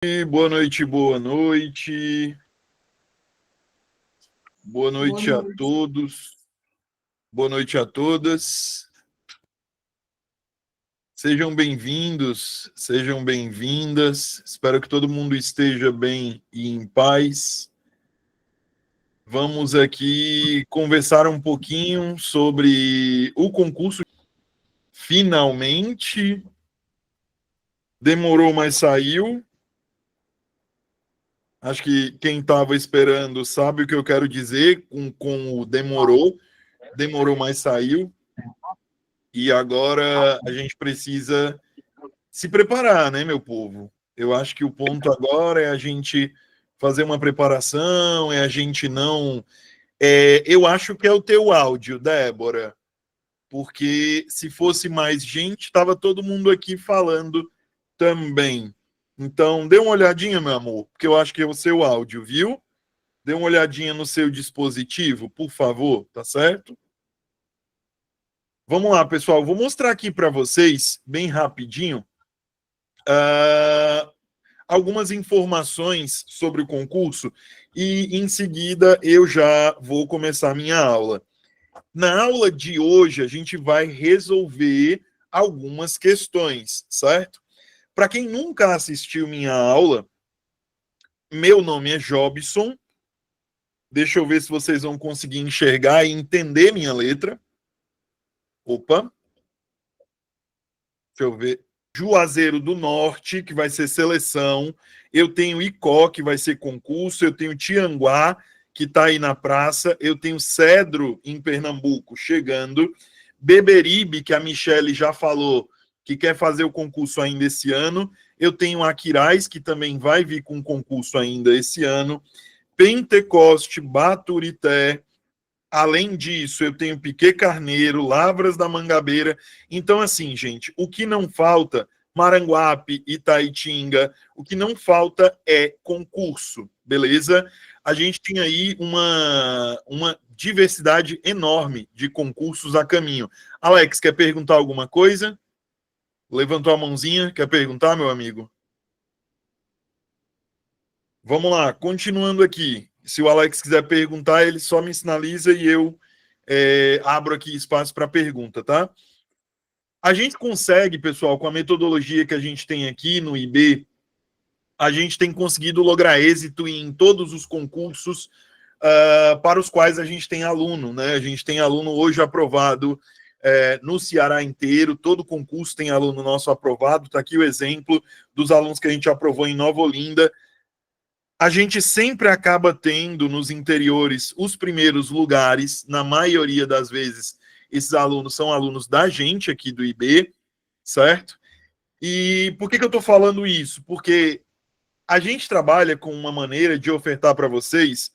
Boa noite, boa noite. Boa noite a todos. Boa noite a todas. Sejam bem-vindos, sejam bem-vindas. Espero que todo mundo esteja bem e em paz. Vamos aqui conversar um pouquinho sobre o concurso. Finalmente, demorou, mas saiu. Acho que quem estava esperando sabe o que eu quero dizer com o demorou, mas saiu. E agora a gente precisa se preparar, né, meu povo? Eu acho que o ponto agora é a gente fazer uma preparação, é a gente não. Eu acho que é o teu áudio, Débora, porque se fosse mais gente, estava todo mundo aqui falando também. Então, dê uma olhadinha, meu amor, porque eu acho que é o seu áudio, viu? Dê uma olhadinha no seu dispositivo, por favor, tá certo? Vamos lá, pessoal. Vou mostrar aqui para vocês, bem rapidinho, algumas informações sobre o concurso e, em seguida, eu já vou começar a minha aula. Na aula de hoje, a gente vai resolver algumas questões, certo? Para quem nunca assistiu minha aula, meu nome é Jobson. Deixa eu ver se vocês vão conseguir enxergar e entender minha letra. Opa. Deixa eu ver. Juazeiro do Norte, que vai ser seleção. Eu tenho Icó, que vai ser concurso. Eu tenho Tianguá, que está aí na praça. Eu tenho Cedro, em Pernambuco, chegando. Beberibe, que a Michele já falou, que quer fazer o concurso ainda esse ano. Eu tenho Aquiraz, que também vai vir com concurso ainda esse ano. Pentecoste, Baturité. Além disso, eu tenho Piquet Carneiro, Lavras da Mangabeira. Então, assim, gente, o que não falta, Maranguape, Itaitinga, o que não falta é concurso, beleza? A gente tem aí uma diversidade enorme de concursos a caminho. Alex, quer perguntar alguma coisa? Levantou a mãozinha, quer perguntar, meu amigo? Vamos lá, continuando aqui. Se o Alex quiser perguntar, ele só me sinaliza e eu abro aqui espaço para pergunta, tá? A gente consegue, pessoal, com a metodologia que a gente tem aqui no IB, a gente tem conseguido lograr êxito em todos os concursos para os quais a gente tem aluno, né? A gente tem aluno hoje aprovado no Ceará inteiro, todo concurso tem aluno nosso aprovado. Está aqui o exemplo dos alunos que a gente aprovou em Nova Olinda. A gente sempre acaba tendo nos interiores os primeiros lugares, na maioria das vezes, esses alunos são alunos da gente aqui do IB, certo? E por que eu estou falando isso? Porque a gente trabalha com uma maneira de ofertar para vocês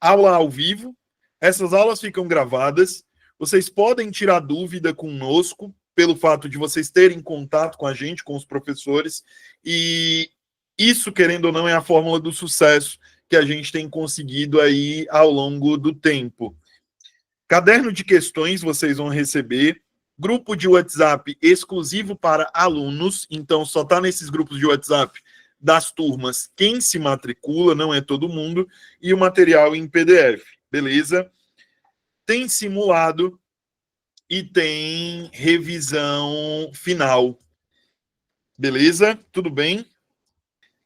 aula ao vivo, essas aulas ficam gravadas, vocês podem tirar dúvida conosco, pelo fato de vocês terem contato com a gente, com os professores, e isso, querendo ou não, é a fórmula do sucesso que a gente tem conseguido aí ao longo do tempo. Caderno de questões vocês vão receber, grupo de WhatsApp exclusivo para alunos, então só está nesses grupos de WhatsApp das turmas quem se matricula, não é todo mundo, e o material em PDF, beleza? Tem simulado e tem revisão final, beleza? Tudo bem?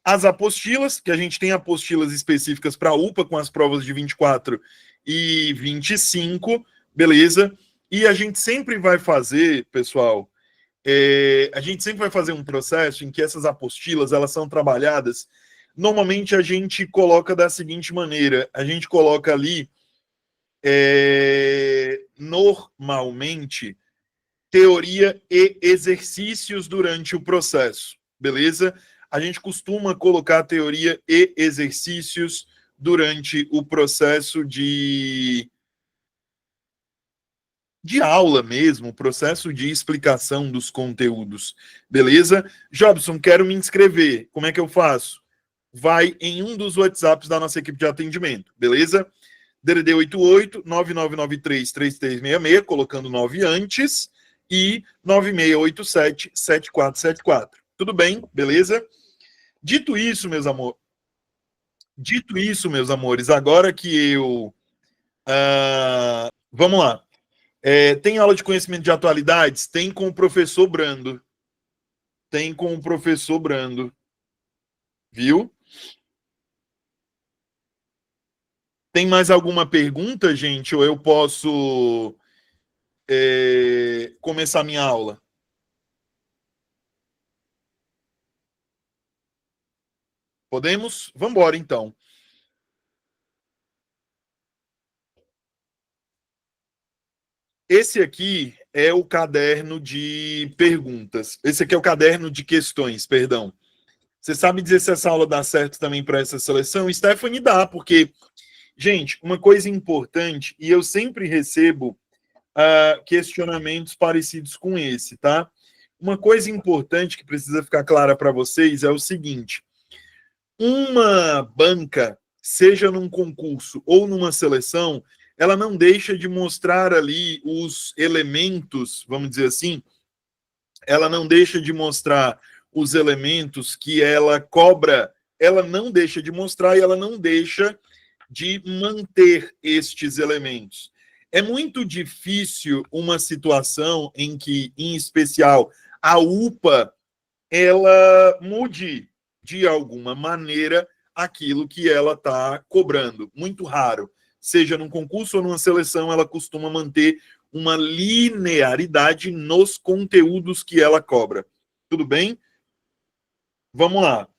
As apostilas, que a gente tem apostilas específicas para a UPA, com as provas de 24 e 25, beleza? E a gente sempre vai fazer, pessoal, a gente sempre vai fazer um processo em que essas apostilas, elas são trabalhadas. Normalmente a gente coloca da seguinte maneira, a gente coloca ali, normalmente, teoria e exercícios durante o processo, beleza? A gente costuma colocar teoria e exercícios durante o processo de aula mesmo, processo de explicação dos conteúdos, beleza? Jobson, quero me inscrever, como é que eu faço? Vai em um dos WhatsApps da nossa equipe de atendimento, beleza? DDD 88-9993-3366, colocando 9 antes, e 9687-7474. Tudo bem, beleza? Dito isso, meus amores, agora que eu... vamos lá. Tem aula de conhecimento de atualidades? Tem com o professor Brando. Tem com o professor Brando. Viu? Tem mais alguma pergunta, gente? Ou eu posso começar minha aula? Podemos? Vamos embora, então. Esse aqui é o caderno de perguntas. Esse aqui é o caderno de questões, perdão. Você sabe dizer se essa aula dá certo também para essa seleção? Stephanie dá, porque, gente, uma coisa importante, e eu sempre recebo questionamentos parecidos com esse, tá? Uma coisa importante que precisa ficar clara para vocês é o seguinte: uma banca, seja num concurso ou numa seleção, ela não deixa de mostrar ali os elementos, vamos dizer assim, ela não deixa de mostrar os elementos que ela cobra, ela não deixa de mostrar e ela não deixa de manter estes elementos. É muito difícil uma situação em que, em especial, a UPA ela mude de alguma maneira aquilo que ela está cobrando. Muito raro. Seja num concurso ou numa seleção, ela costuma manter uma linearidade nos conteúdos que ela cobra. Tudo bem? Vamos lá.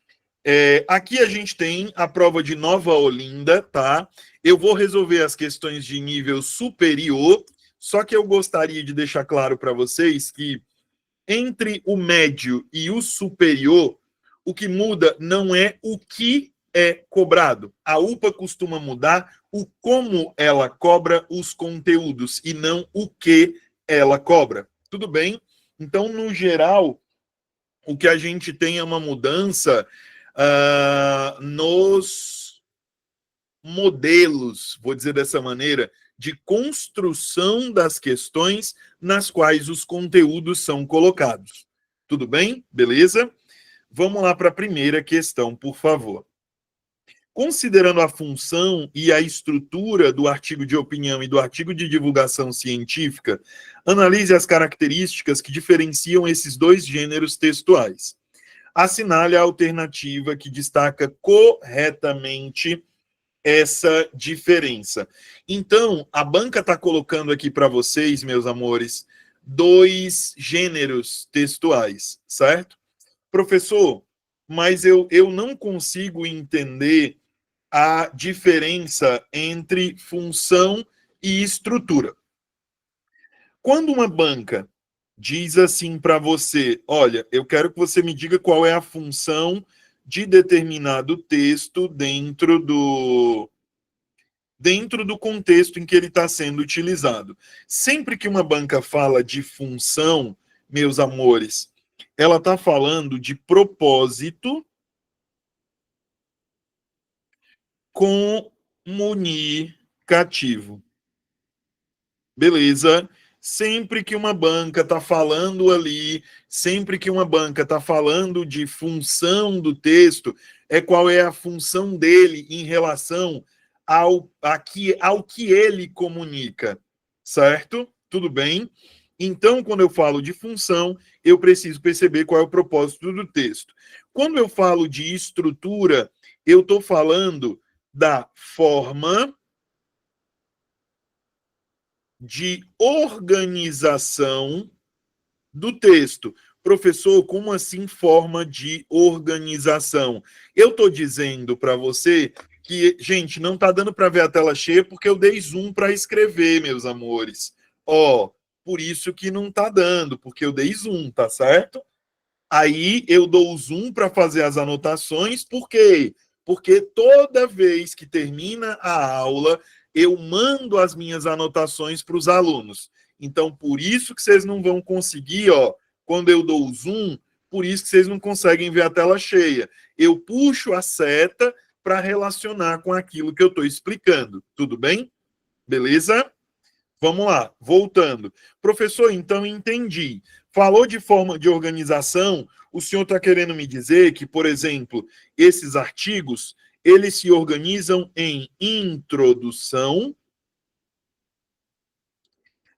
Aqui a gente tem a prova de Nova Olinda, tá? Eu vou resolver as questões de nível superior, só que eu gostaria de deixar claro para vocês que entre o médio e o superior, o que muda não é o que é cobrado. A UPA costuma mudar o como ela cobra os conteúdos e não o que ela cobra. Tudo bem? Então, no geral, o que a gente tem é uma mudança nos modelos, vou dizer dessa maneira, de construção das questões nas quais os conteúdos são colocados. Tudo bem? Beleza? Vamos lá para a primeira questão, por favor. Considerando a função e a estrutura do artigo de opinião e do artigo de divulgação científica, analise as características que diferenciam esses dois gêneros textuais. Assinale a alternativa que destaca corretamente essa diferença. Então, a banca está colocando aqui para vocês, meus amores, dois gêneros textuais, certo? Professor, mas eu não consigo entender a diferença entre função e estrutura. Quando uma banca diz assim para você, olha, eu quero que você me diga qual é a função de determinado texto dentro do contexto em que ele está sendo utilizado. Sempre que uma banca fala de função, meus amores, ela está falando de propósito comunicativo. Beleza? Sempre que uma banca está falando ali, sempre que uma banca está falando de função do texto, é qual é a função dele em relação ao que ele comunica, certo? Tudo bem? Então, quando eu falo de função, eu preciso perceber qual é o propósito do texto. Quando eu falo de estrutura, eu estou falando da forma de organização do texto. Professor, como assim forma de organização? Eu estou dizendo para você que, gente, não está dando para ver a tela cheia porque eu dei zoom para escrever, meus amores. Ó, por isso que não está dando, porque eu dei zoom, tá certo? Aí eu dou o zoom para fazer as anotações, por quê? Porque toda vez que termina a aula, eu mando as minhas anotações para os alunos. Então, por isso que vocês não vão conseguir, ó, quando eu dou o zoom, por isso que vocês não conseguem ver a tela cheia. Eu puxo a seta para relacionar com aquilo que eu estou explicando. Tudo bem? Beleza? Vamos lá, voltando. Professor, então entendi. Falou de forma de organização, o senhor está querendo me dizer que, por exemplo, esses artigos, eles se organizam em introdução,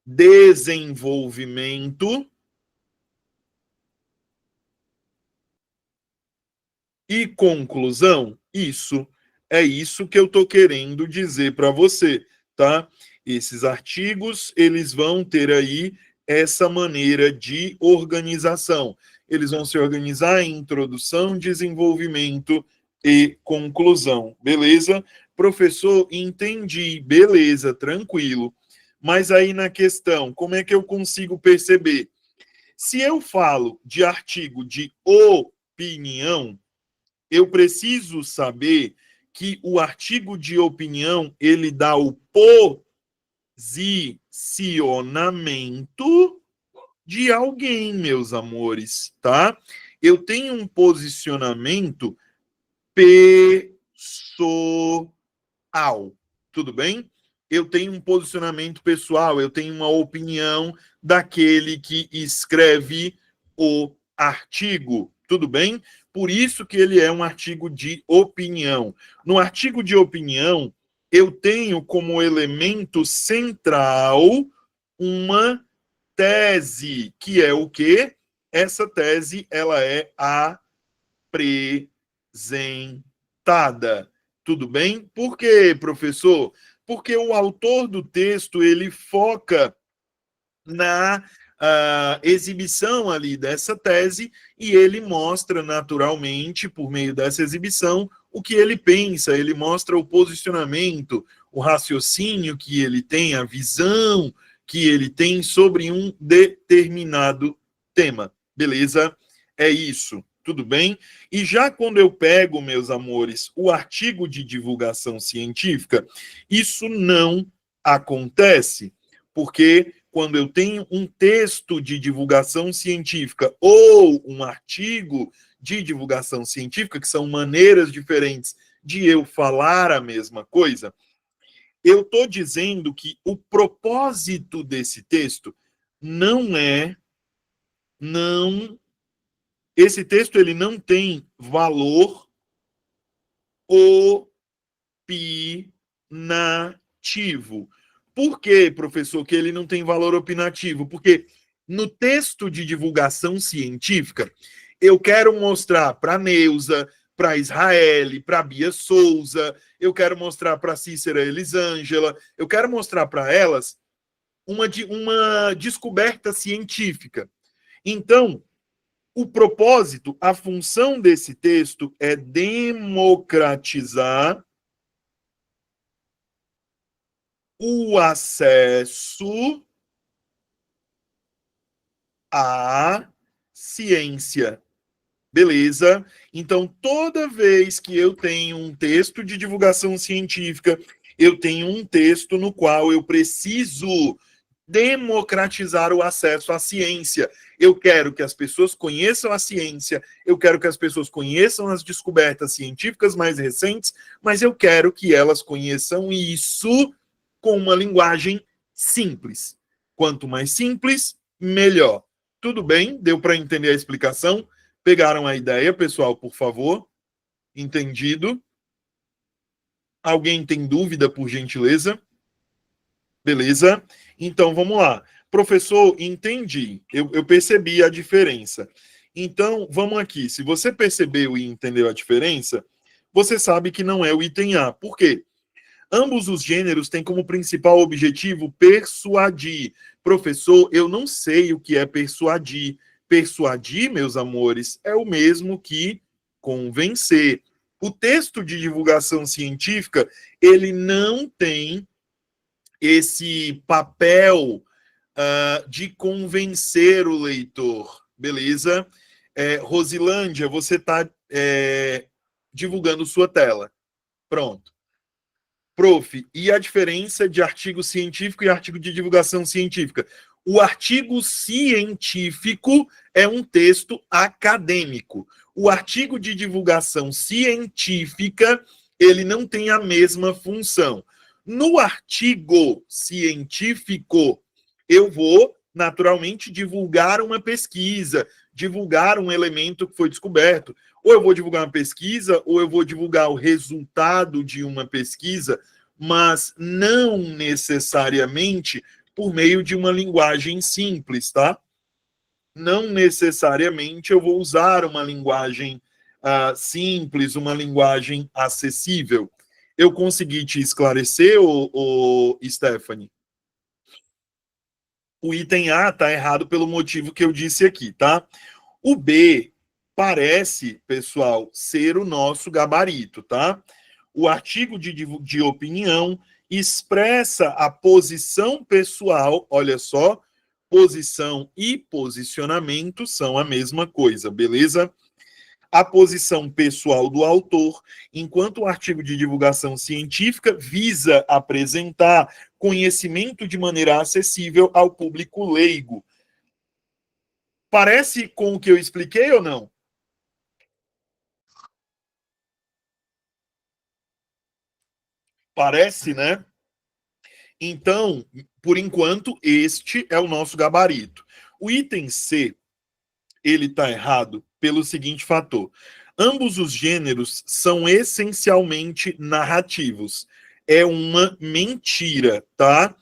desenvolvimento e conclusão? É isso que eu estou querendo dizer para você, tá? Esses artigos, eles vão ter aí essa maneira de organização. Eles vão se organizar em introdução, desenvolvimento e conclusão, beleza? Professor, entendi, beleza, tranquilo. Mas aí na questão, como é que eu consigo perceber? Se eu falo de artigo de opinião, eu preciso saber que o artigo de opinião, ele dá o posicionamento de alguém, meus amores, tá? Eu tenho um posicionamento pessoal, tudo bem? Eu tenho um posicionamento pessoal, eu tenho uma opinião daquele que escreve o artigo, tudo bem? Por isso que ele é um artigo de opinião. No artigo de opinião, eu tenho como elemento central uma tese, que é o quê? Essa tese, ela é apresentada. Tudo bem? Por quê, professor? Porque o autor do texto, ele foca na exibição ali dessa tese e ele mostra naturalmente, por meio dessa exibição, o que ele pensa, ele mostra o posicionamento, o raciocínio que ele tem, a visão que ele tem sobre um determinado tema. Beleza? É isso. Tudo bem? E já quando eu pego, meus amores, o artigo de divulgação científica, isso não acontece, porque quando eu tenho um texto de divulgação científica ou um artigo de divulgação científica, que são maneiras diferentes de eu falar a mesma coisa, eu estou dizendo que o propósito desse texto esse texto ele não tem valor opinativo. Por que, professor, que ele não tem valor opinativo? Porque no texto de divulgação científica, eu quero mostrar para Neuza, para Israele, para Bia Souza, eu quero mostrar para Cícera Elisângela, eu quero mostrar para elas uma descoberta científica. Então, o propósito, a função desse texto é democratizar o acesso à ciência. Beleza? Então, toda vez que eu tenho um texto de divulgação científica, eu tenho um texto no qual eu preciso democratizar o acesso à ciência. Eu quero que as pessoas conheçam a ciência, eu quero que as pessoas conheçam as descobertas científicas mais recentes, mas eu quero que elas conheçam isso com uma linguagem simples. Quanto mais simples, melhor. Tudo bem? Deu para entender a explicação? Pegaram a ideia, pessoal, por favor? Entendido? Alguém tem dúvida, por gentileza? Beleza? Então, vamos lá. Professor, entendi. Eu percebi a diferença. Então, vamos aqui. Se você percebeu e entendeu a diferença, você sabe que não é o item A. Por quê? Ambos os gêneros têm como principal objetivo persuadir. Professor, eu não sei o que é persuadir. Persuadir, meus amores, é o mesmo que convencer. O texto de divulgação científica, ele não tem esse papel de convencer o leitor, beleza? Rosilândia, você está divulgando sua tela. Pronto. Prof, e a diferença de artigo científico e artigo de divulgação científica? O artigo científico é um texto acadêmico. O artigo de divulgação científica, ele não tem a mesma função. No artigo científico, eu vou naturalmente, divulgar uma pesquisa, divulgar um elemento que foi descoberto. Ou eu vou divulgar uma pesquisa, ou eu vou divulgar o resultado de uma pesquisa, mas não necessariamente por meio de uma linguagem simples, tá? Não necessariamente eu vou usar uma linguagem simples, uma linguagem acessível. Eu consegui te esclarecer, Stephanie? O item A está errado pelo motivo que eu disse aqui, tá? O B parece, pessoal, ser o nosso gabarito, tá? O artigo de opinião expressa a posição pessoal, olha só, posição e posicionamento são a mesma coisa, beleza? A posição pessoal do autor, enquanto o artigo de divulgação científica visa apresentar conhecimento de maneira acessível ao público leigo. Parece com o que eu expliquei ou não? Parece, né? Então, por enquanto, este é o nosso gabarito. O item C, ele está errado pelo seguinte fator. Ambos os gêneros são essencialmente narrativos. É uma mentira, tá?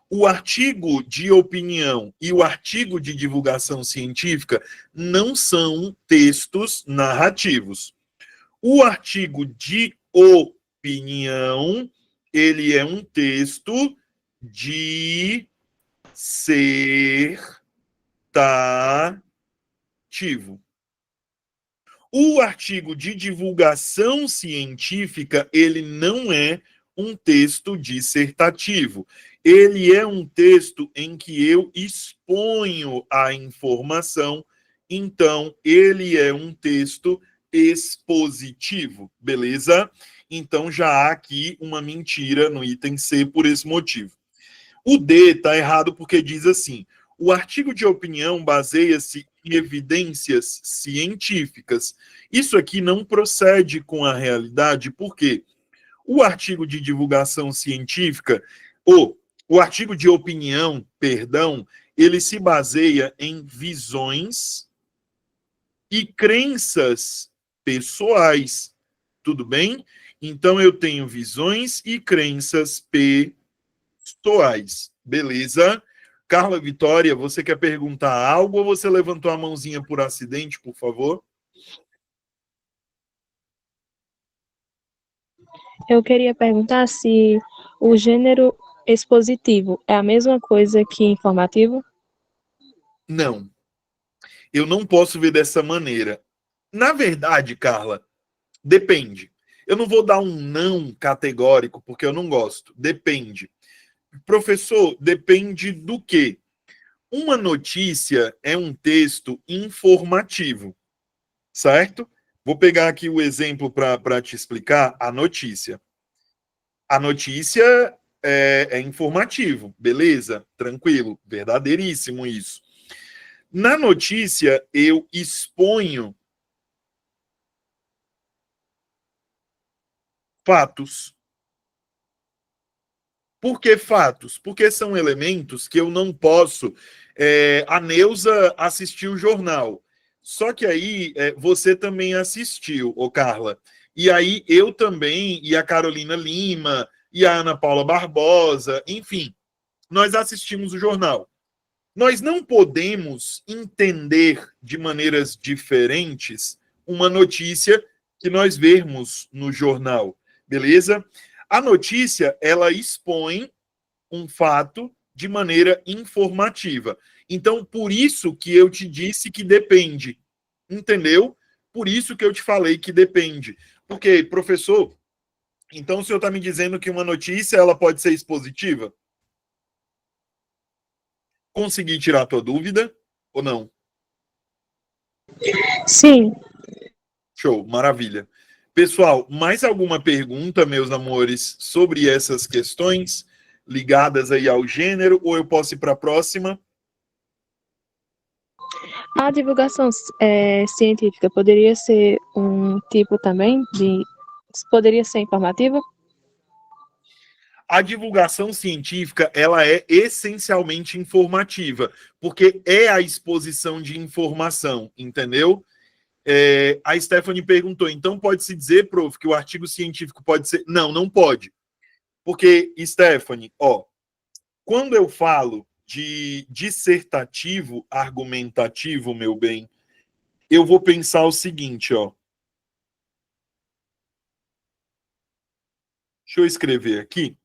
O artigo de opinião e o artigo de divulgação científica não são textos narrativos. O artigo de opinião, ele é um texto dissertativo. O artigo de divulgação científica, ele não é um texto dissertativo. Ele é um texto em que eu exponho a informação, então ele é um texto expositivo, beleza? Então já há aqui uma mentira no item C por esse motivo. O D está errado porque diz assim: o artigo de opinião baseia-se em evidências científicas. Isso aqui não procede com a realidade, porque o artigo de divulgação científica, ou o artigo de opinião, perdão, ele se baseia em visões e crenças pessoais. Tudo bem? Então eu tenho visões e crenças pessoais. Beleza? Carla Vitória, você quer perguntar algo ou você levantou a mãozinha por acidente, por favor? Eu queria perguntar se o gênero expositivo é a mesma coisa que informativo? Não. Eu não posso ver dessa maneira. Na verdade, Carla, depende. Eu não vou dar um não categórico, porque eu não gosto. Depende. Professor, depende do quê? Uma notícia é um texto informativo, certo? Vou pegar aqui o exemplo para te explicar a notícia. A notícia é informativo, beleza? Tranquilo, verdadeiríssimo isso. Na notícia, eu exponho fatos. Por que fatos? Porque são elementos que eu não posso. A Neuza assistiu o jornal. Só que aí você também assistiu, ô Carla. E aí eu também, e a Carolina Lima, e a Ana Paula Barbosa, enfim, nós assistimos o jornal. Nós não podemos entender de maneiras diferentes uma notícia que nós vemos no jornal, beleza? A notícia, ela expõe um fato de maneira informativa. Então, por isso que eu te disse que depende, entendeu? Por isso que eu te falei que depende. Porque, professor, então o senhor está me dizendo que uma notícia ela pode ser expositiva? Consegui tirar a tua dúvida ou não? Sim. Show, maravilha. Pessoal, mais alguma pergunta, meus amores, sobre essas questões ligadas aí ao gênero, ou eu posso ir para a próxima? A divulgação científica poderia ser um tipo também de... Poderia ser informativa? A divulgação científica, ela é essencialmente informativa, porque é a exposição de informação, entendeu? A Stephanie perguntou, então pode-se dizer, prof, que o artigo científico pode ser... Não, não pode. Porque, Stephanie, quando eu falo de dissertativo argumentativo, meu bem, eu vou pensar o seguinte, Deixa eu escrever aqui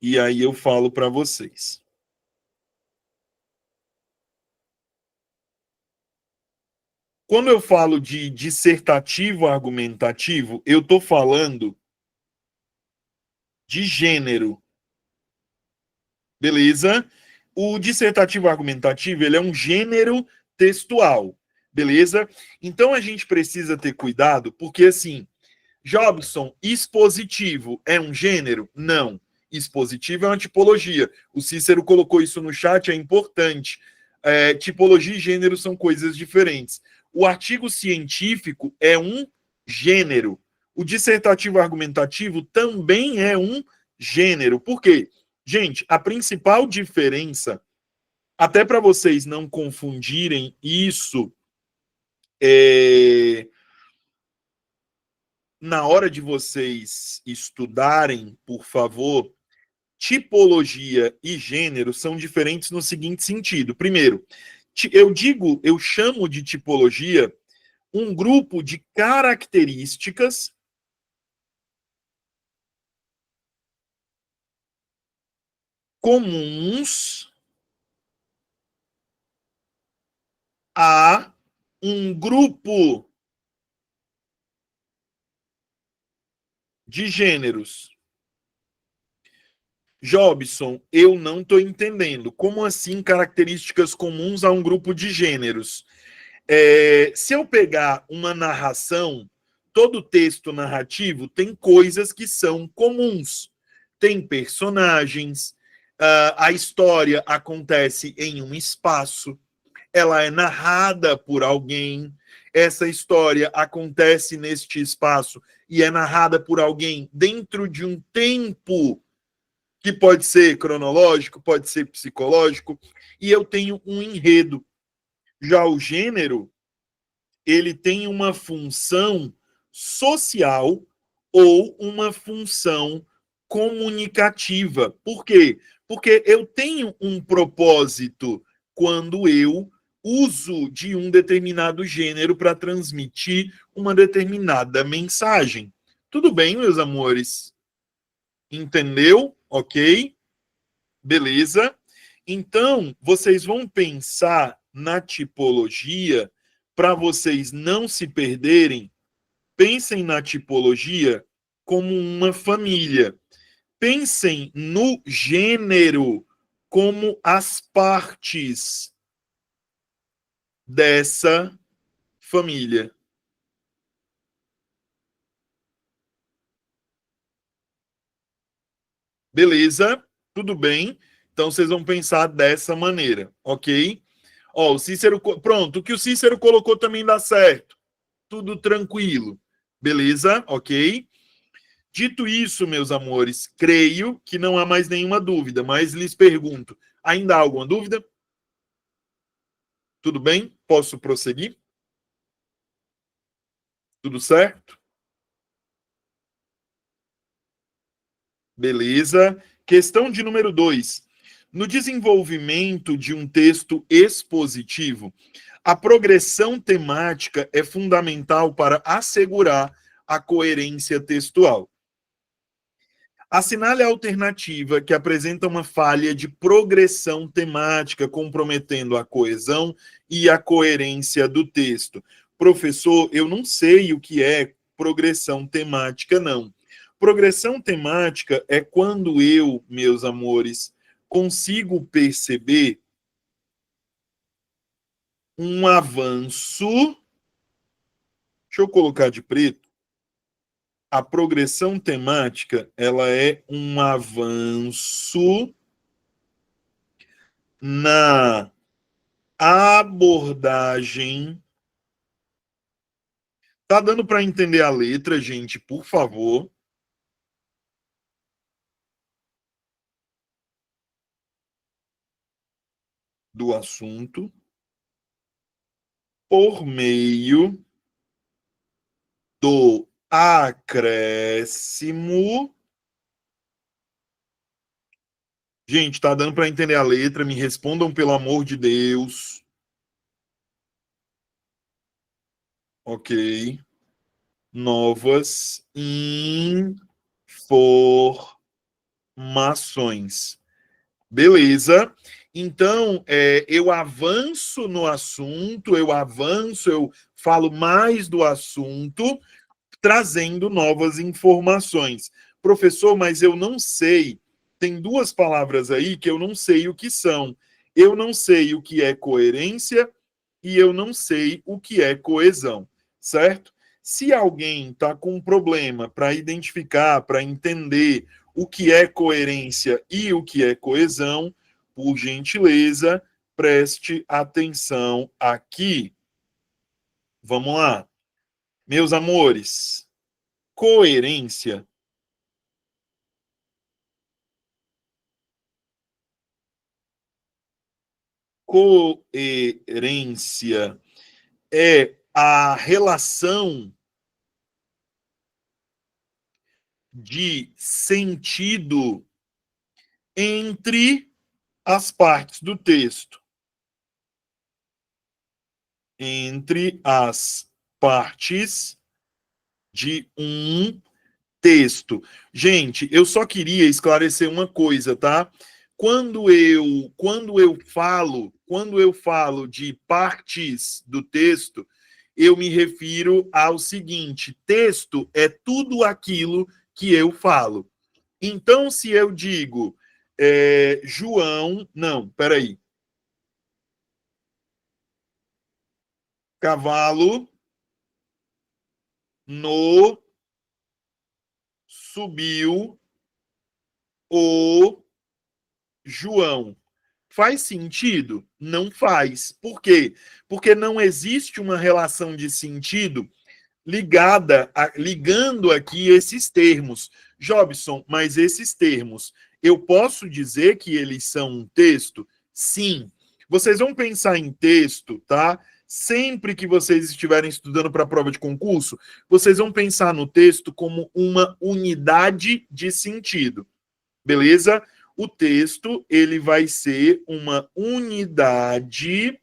e aí eu falo para vocês. Quando eu falo de dissertativo argumentativo, eu estou falando de gênero. Beleza? O dissertativo argumentativo, ele é um gênero textual. Beleza? Então a gente precisa ter cuidado, porque assim, Jobson, expositivo é um gênero? Não. Expositivo é uma tipologia. O Cícero colocou isso no chat, é importante. Tipologia e gênero são coisas diferentes. O artigo científico é um gênero. O dissertativo argumentativo também é um gênero. Por quê? Gente, a principal diferença, até para vocês não confundirem isso, na hora de vocês estudarem, por favor, tipologia e gênero são diferentes no seguinte sentido. Primeiro, eu chamo de tipologia um grupo de características comuns a um grupo de gêneros. Jobson, eu não estou entendendo. Como assim características comuns a um grupo de gêneros? Se eu pegar uma narração, todo texto narrativo tem coisas que são comuns. Tem personagens, a história acontece em um espaço, ela é narrada por alguém, essa história acontece neste espaço e é narrada por alguém dentro de um tempo que pode ser cronológico, pode ser psicológico, e eu tenho um enredo. Já o gênero, ele tem uma função social ou uma função comunicativa. Por quê? Porque eu tenho um propósito quando eu uso de um determinado gênero para transmitir uma determinada mensagem. Tudo bem, meus amores? Entendeu? Ok? Beleza? Então, vocês vão pensar na tipologia para vocês não se perderem. Pensem na tipologia como uma família. Pensem no gênero como as partes dessa família. Beleza? Tudo bem? Então vocês vão pensar dessa maneira, ok? O Cícero. Pronto, o que o Cícero colocou também dá certo. Tudo tranquilo. Beleza? Ok? Dito isso, meus amores, creio que não há mais nenhuma dúvida, mas lhes pergunto: ainda há alguma dúvida? Tudo bem? Posso prosseguir? Tudo certo? Beleza. Questão de número 2. No desenvolvimento de um texto expositivo, a progressão temática é fundamental para assegurar a coerência textual. Assinale a alternativa que apresenta uma falha de progressão temática, comprometendo a coesão e a coerência do texto. Professor, eu não sei o que é progressão temática, não. Progressão temática é quando eu, meus amores, consigo perceber um avanço. Deixa eu colocar de preto. A progressão temática, ela é um avanço na abordagem. Tá dando para entender a letra, gente, por favor? do assunto por meio do acréscimo. Gente, tá dando para entender a letra? Me respondam, pelo amor de Deus. Ok. Novas informações. Beleza. Então, eu avanço no assunto, eu falo mais do assunto, trazendo novas informações. Professor, mas eu não sei. Tem duas palavras aí que eu não sei o que são. Eu não sei o que é coerência e eu não sei o que é coesão, certo? Se alguém está com um problema para identificar, para entender o que é coerência e o que é coesão, por gentileza, preste atenção aqui. Vamos lá. Meus amores, coerência coerência é a relação de sentido entre as partes do texto. Entre as partes de um texto. Gente, eu só queria esclarecer uma coisa, tá? Quando eu falo de partes do texto, eu me refiro ao seguinte: texto é tudo aquilo que eu falo. Então, se eu digo João, não, peraí, cavalo no subiu o João. Faz sentido? Não faz. Por quê? Porque não existe uma relação de sentido ligando aqui esses termos. Jobson, mas esses termos, eu posso dizer que eles são um texto? Sim. Vocês vão pensar em texto, tá? Sempre que vocês estiverem estudando para a prova de concurso, vocês vão pensar no texto como uma unidade de sentido. Beleza? O texto, ele vai ser uma unidade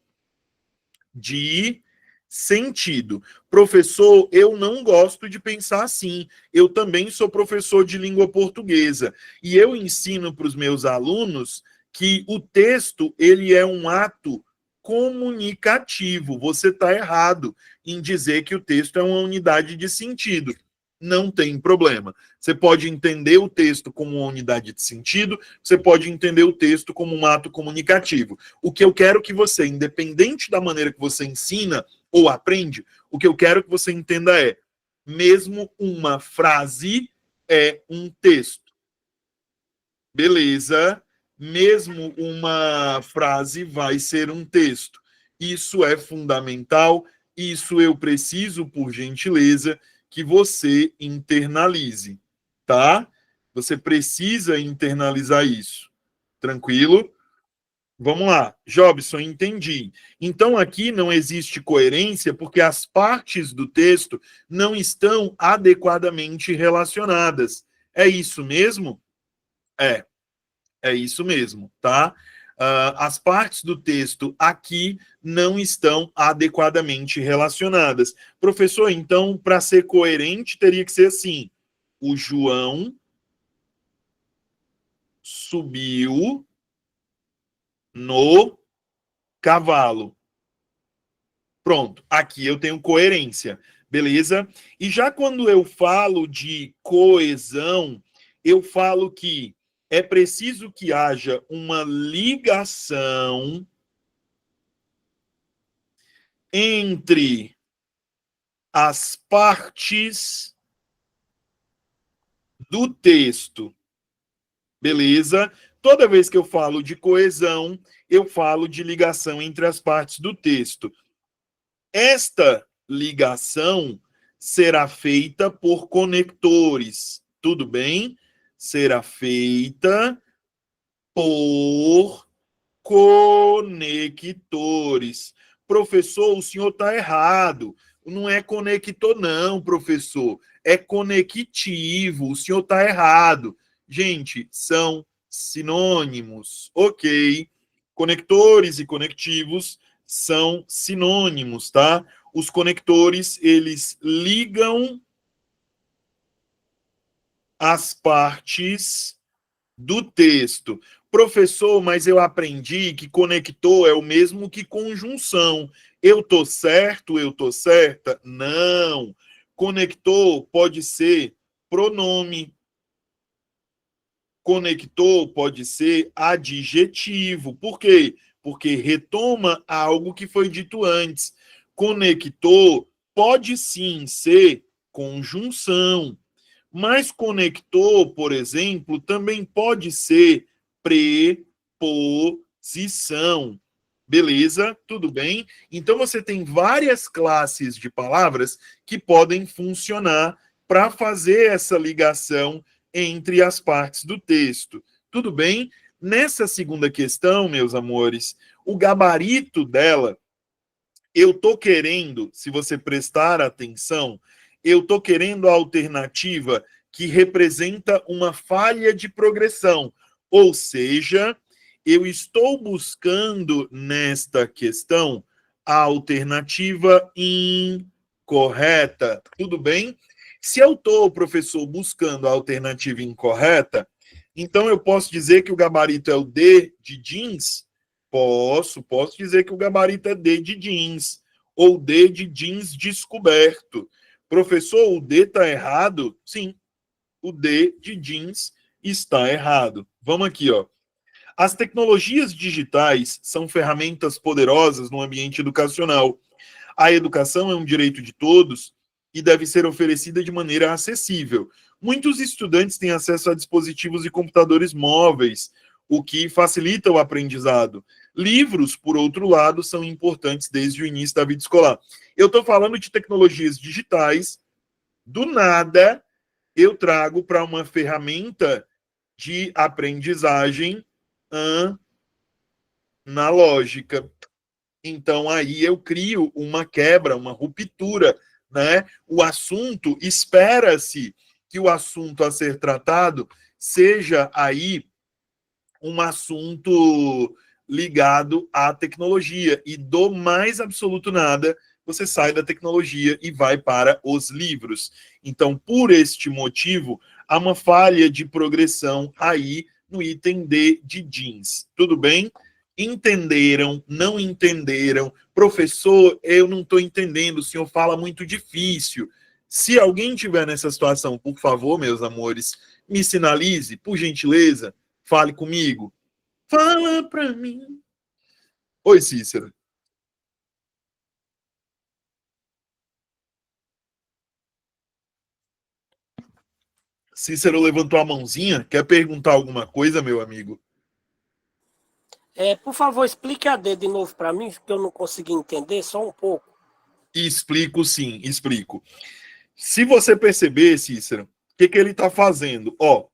de sentido. Professor, eu não gosto de pensar assim. Eu também sou professor de língua portuguesa e eu ensino para os meus alunos que o texto, ele é um ato comunicativo. Você está errado em dizer que o texto é uma unidade de sentido. Não tem problema. Você pode entender o texto como uma unidade de sentido, você pode entender o texto como um ato comunicativo. O que eu quero que você, independente da maneira que você ensina ou aprende, o que eu quero que você entenda é: mesmo uma frase é um texto. Beleza? Mesmo uma frase vai ser um texto. Isso é fundamental, isso eu preciso, por gentileza, que você internalize, tá? Você precisa internalizar isso. Tranquilo? Vamos lá. Jobson, entendi. Então aqui não existe coerência porque as partes do texto não estão adequadamente relacionadas. É isso mesmo? É. É isso mesmo, tá? As partes do texto aqui não estão adequadamente relacionadas. Professor, então, para ser coerente, teria que ser assim: o João subiu no cavalo. Pronto, aqui eu tenho coerência, beleza? E já quando eu falo de coesão, eu falo que é preciso que haja uma ligação entre as partes do texto, beleza? Toda vez que eu falo de coesão, eu falo de ligação entre as partes do texto. Esta ligação será feita por conectores, tudo bem? Será feita por conectores. Professor, o senhor está errado. Não é conector, não, professor. É conectivo. O senhor está errado. Gente, são sinônimos. Ok. Conectores e conectivos são sinônimos, tá? Os conectores, eles ligam as partes do texto. Professor, mas eu aprendi que conector é o mesmo que conjunção. Eu tô certo, eu tô certa? Não. Conector pode ser pronome. Conector pode ser adjetivo. Por quê? Porque retoma algo que foi dito antes. Conector pode sim ser conjunção. Mas conector, por exemplo, também pode ser preposição. Beleza? Tudo bem? Então você tem várias classes de palavras que podem funcionar para fazer essa ligação entre as partes do texto. Tudo bem? Nessa segunda questão, meus amores, o gabarito dela, eu tô querendo, se você prestar atenção, eu tô querendo a alternativa que representa uma falha de progressão, ou seja, eu estou buscando nesta questão a alternativa incorreta. Tudo bem? Se eu estou, professor, buscando a alternativa incorreta, então eu posso dizer que o gabarito é o D de jeans? Posso dizer que o gabarito é D de jeans, ou D de jeans descoberto. Professor, o D está errado? Sim, o D de jeans está errado. Vamos aqui, ó. As tecnologias digitais são ferramentas poderosas no ambiente educacional. A educação é um direito de todos e deve ser oferecida de maneira acessível. Muitos estudantes têm acesso a dispositivos e computadores móveis, o que facilita o aprendizado. Livros, por outro lado, são importantes desde o início da vida escolar. Eu estou falando de tecnologias digitais, do nada eu trago para uma ferramenta de aprendizagem analógica. Então, aí eu crio uma quebra, uma ruptura, né? O assunto, espera-se que o assunto a ser tratado seja aí um assunto ligado à tecnologia. E do mais absoluto nada, você sai da tecnologia e vai para os livros. Então, por este motivo, há uma falha de progressão aí no item D de jeans. Tudo bem? Entenderam? Não entenderam? Professor, eu não estou entendendo, o senhor fala muito difícil. Se alguém tiver nessa situação, por favor, meus amores, me sinalize, por gentileza, fale comigo. Fala pra mim. Oi, Cícero. Cícero levantou a mãozinha. Quer perguntar alguma coisa, meu amigo? Por favor, explique a D de novo para mim, que eu não consegui entender, só um pouco. Explico sim, explico. Se você perceber, Cícero, o que ele está fazendo? Ó,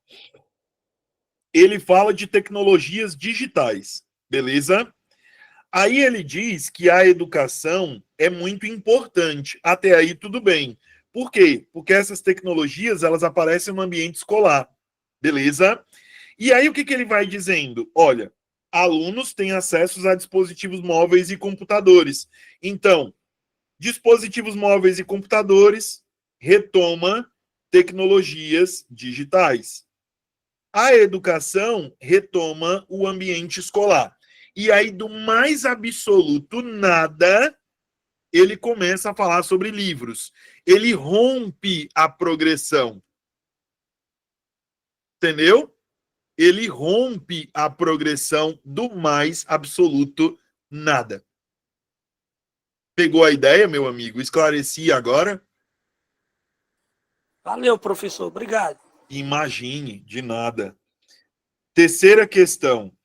ele fala de tecnologias digitais, beleza? Aí ele diz que a educação é muito importante. Até aí tudo bem. Por quê? Porque essas tecnologias elas aparecem no ambiente escolar, beleza? E aí o que ele vai dizendo? Olha, alunos têm acesso a dispositivos móveis e computadores. Então, dispositivos móveis e computadores retoma tecnologias digitais. A educação retoma o ambiente escolar. E aí, do mais absoluto nada, ele começa a falar sobre livros. Ele rompe a progressão. Entendeu? Ele rompe a progressão do mais absoluto nada. Pegou a ideia, meu amigo? Esclareci agora? Valeu, professor. Obrigado. Imagine, de nada. Terceira questão.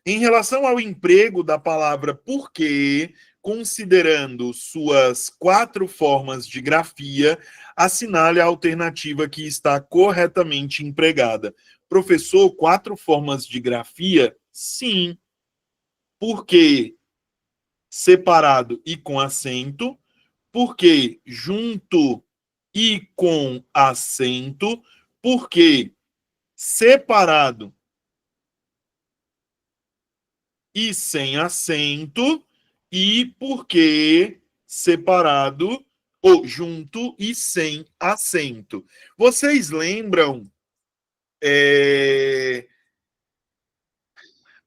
Em relação ao emprego da palavra porquê, considerando suas 4 formas de grafia, assinale a alternativa que está corretamente empregada. Professor, 4 formas de grafia? Sim. porque separado e com acento, porque junto e com acento, porque separado e sem acento, e porque separado ou junto e sem acento. Vocês lembram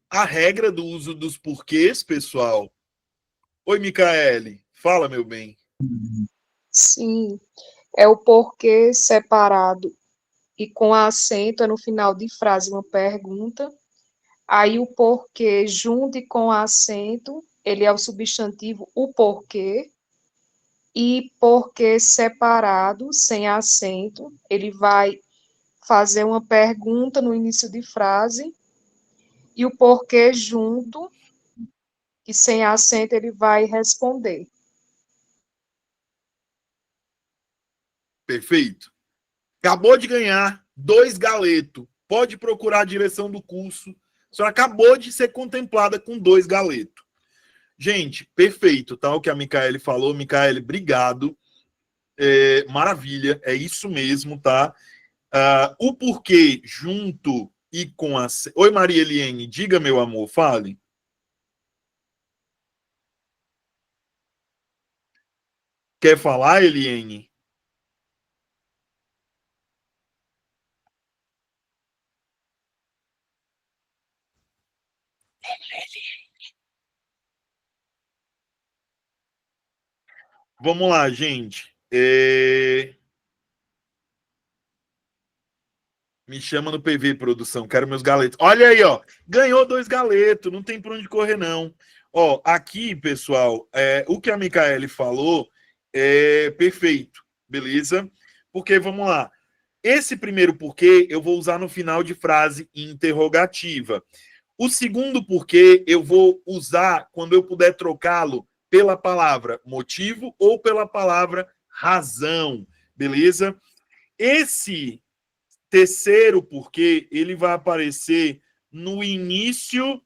a regra do uso dos porquês, pessoal? Oi, Micaele. Fala, meu bem. Sim, é o porquê separado e com acento é no final de frase uma pergunta. Aí o porquê junto e com acento, ele é o substantivo o porquê. E porquê separado, sem acento, ele vai fazer uma pergunta no início de frase. E o porquê junto e sem acento, ele vai responder. Perfeito. Acabou de ganhar 2 galetos. Pode procurar a direção do curso. A senhora acabou de ser contemplada com 2 galetos. Gente, perfeito, tá? O que a Micaele falou. Micaele, obrigado. Maravilha, é isso mesmo, tá? O porquê junto e com a... Oi, Maria Eliane, diga, meu amor, fale. Quer falar, Eliane? Vamos lá, gente. Me chama no PV, produção. Quero meus galetos. Olha aí, ó. Ganhou 2 galetos. Não tem por onde correr, não. Ó, aqui, pessoal, o que a Micaele falou é perfeito. Beleza? Porque, vamos lá. Esse primeiro porquê eu vou usar no final de frase interrogativa. O segundo porquê eu vou usar quando eu puder trocá-lo pela palavra motivo ou pela palavra razão. Beleza? Esse terceiro porquê, ele vai aparecer no início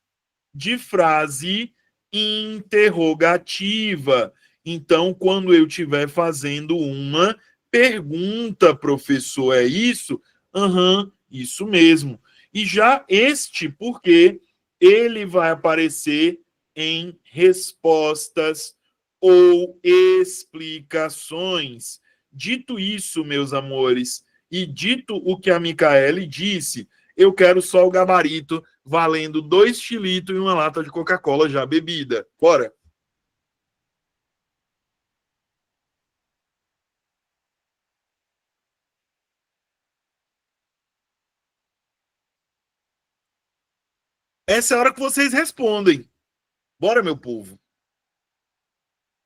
de frase interrogativa. Então, quando eu estiver fazendo uma pergunta, professor, é isso? Aham, isso mesmo. E já este porquê, ele vai aparecer em respostas ou explicações. Dito isso, meus amores, e dito o que a Micaele disse, eu quero só o gabarito valendo 2 chilitos e uma lata de Coca-Cola já bebida. Bora! Essa é a hora que vocês respondem. Bora, meu povo.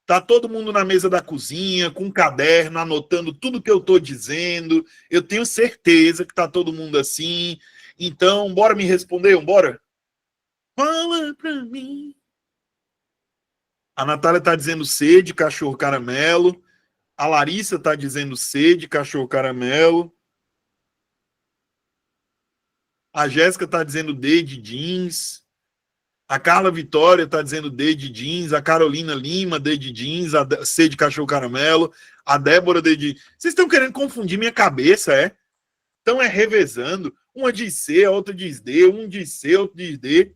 Tá todo mundo na mesa da cozinha, com um caderno, anotando tudo que eu tô dizendo. Eu tenho certeza que tá todo mundo assim. Então, bora me responder, bora? Fala pra mim. A Natália tá dizendo sede, cachorro caramelo. A Larissa tá dizendo sede, cachorro caramelo. A Jéssica tá dizendo D de jeans. A Carla Vitória tá dizendo D de jeans. A Carolina Lima, D de jeans. A C de cachorro caramelo. A Débora, D de... Vocês estão querendo confundir minha cabeça, é? Então é revezando. Uma diz C, a outra diz D. Um diz C, outro diz D.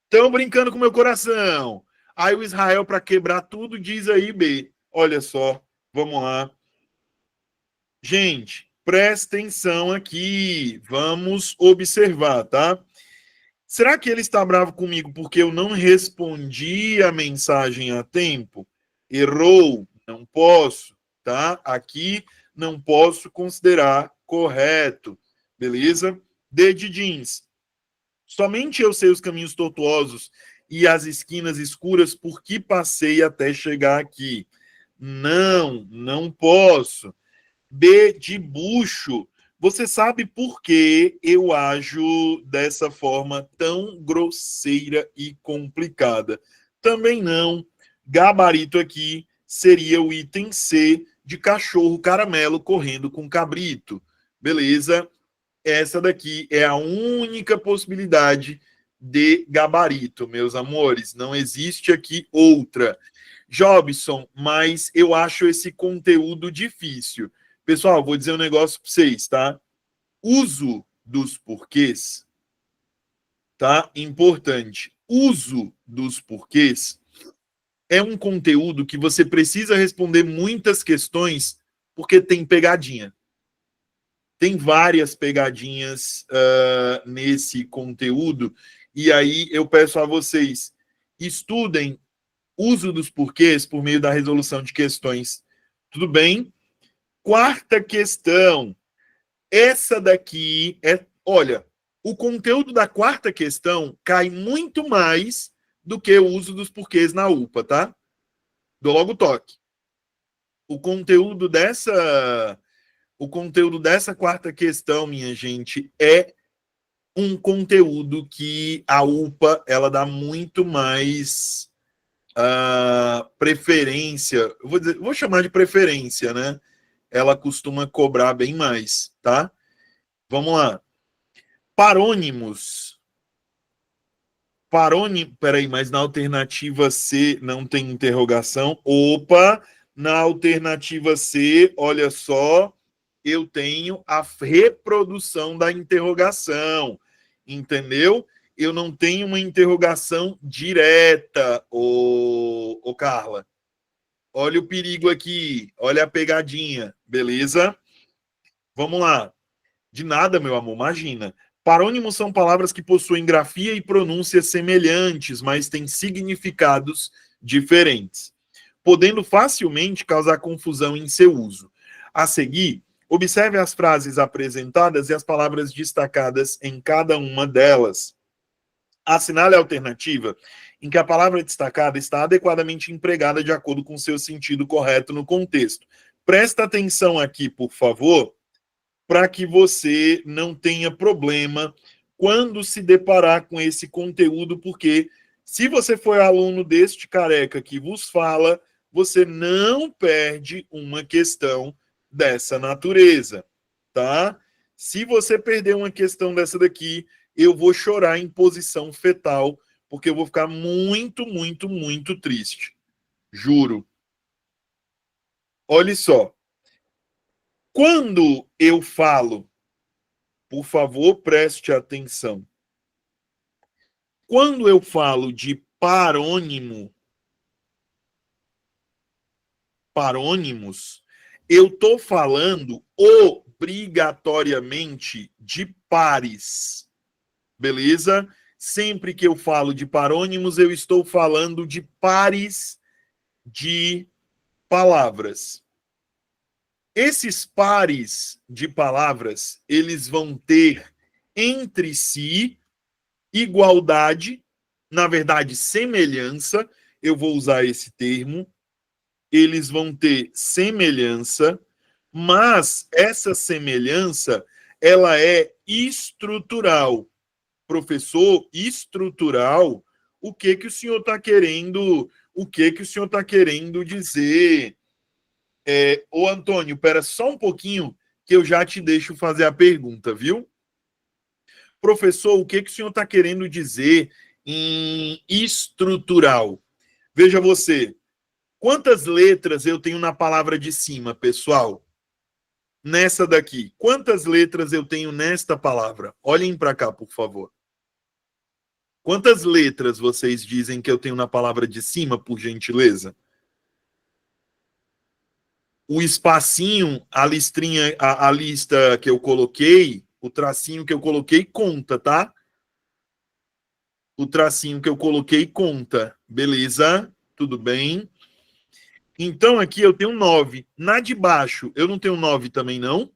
Estão brincando com meu coração. Aí o Israel, para quebrar tudo, diz aí B. Olha só. Vamos lá. Gente, presta atenção aqui. Vamos observar, tá? Será que ele está bravo comigo porque eu não respondi a mensagem a tempo? Errou, não posso, tá? Aqui não posso considerar correto, beleza? D de jeans. Somente eu sei os caminhos tortuosos e as esquinas escuras por que passei até chegar aqui. Não, não posso. B de bucho. Você sabe por que eu ajo dessa forma tão grosseira e complicada? Também não. Gabarito aqui seria o item C de cachorro caramelo correndo com cabrito. Beleza? Essa daqui é a única possibilidade de gabarito, meus amores. Não existe aqui outra. Jobson, mas eu acho esse conteúdo difícil. Pessoal, vou dizer um negócio para vocês, tá? Uso dos porquês, tá? Importante. Uso dos porquês é um conteúdo que você precisa responder muitas questões porque tem pegadinha. Tem várias pegadinhas nesse conteúdo, e aí eu peço a vocês, estudem uso dos porquês por meio da resolução de questões. Tudo bem? Quarta questão. Essa daqui é... Olha, o conteúdo da quarta questão cai muito mais do que o uso dos porquês na UPA, tá? Dou logo toque. O conteúdo dessa quarta questão, minha gente, é um conteúdo que a UPA ela dá muito mais preferência. Vou chamar de preferência, né? Ela costuma cobrar bem mais, tá? Vamos lá. Parônimos. Peraí, mas na alternativa C não tem interrogação. Opa! Na alternativa C, olha só, eu tenho a reprodução da interrogação, entendeu? Eu não tenho uma interrogação direta, ô Carla. Olha o perigo aqui, olha a pegadinha, beleza? Vamos lá. De nada, meu amor, imagina. Parônimos são palavras que possuem grafia e pronúncia semelhantes, mas têm significados diferentes, podendo facilmente causar confusão em seu uso. A seguir, observe as frases apresentadas e as palavras destacadas em cada uma delas. Assinale a alternativa em que a palavra destacada está adequadamente empregada de acordo com seu sentido correto no contexto. Presta atenção aqui, por favor, para que você não tenha problema quando se deparar com esse conteúdo, porque se você for aluno deste careca que vos fala, você não perde uma questão dessa natureza, tá? Se você perder uma questão dessa daqui, eu vou chorar em posição fetal, porque eu vou ficar muito, muito, muito triste. Juro. Olha só. Quando eu falo, por favor, preste atenção. Quando eu falo de parônimos, eu estou falando obrigatoriamente de pares. Beleza? Sempre que eu falo de parônimos, eu estou falando de pares de palavras. Esses pares de palavras, eles vão ter entre si igualdade, na verdade, semelhança, eu vou usar esse termo, eles vão ter semelhança, mas essa semelhança, ela é estrutural. Professor, estrutural, o que o senhor está querendo, dizer? Ô Antônio, pera só um pouquinho que eu já te deixo fazer a pergunta, viu? Professor, o que o senhor está querendo dizer em estrutural? Veja você, quantas letras eu tenho na palavra de cima, pessoal? Nessa daqui. Quantas letras eu tenho nesta palavra? Olhem para cá, por favor. Quantas letras vocês dizem que eu tenho na palavra de cima, por gentileza? O espacinho, a listrinha, a lista que eu coloquei, o tracinho que eu coloquei conta, tá? O tracinho que eu coloquei conta. Beleza? Tudo bem? Então aqui eu tenho 9. Na de baixo, eu não tenho 9 também, não?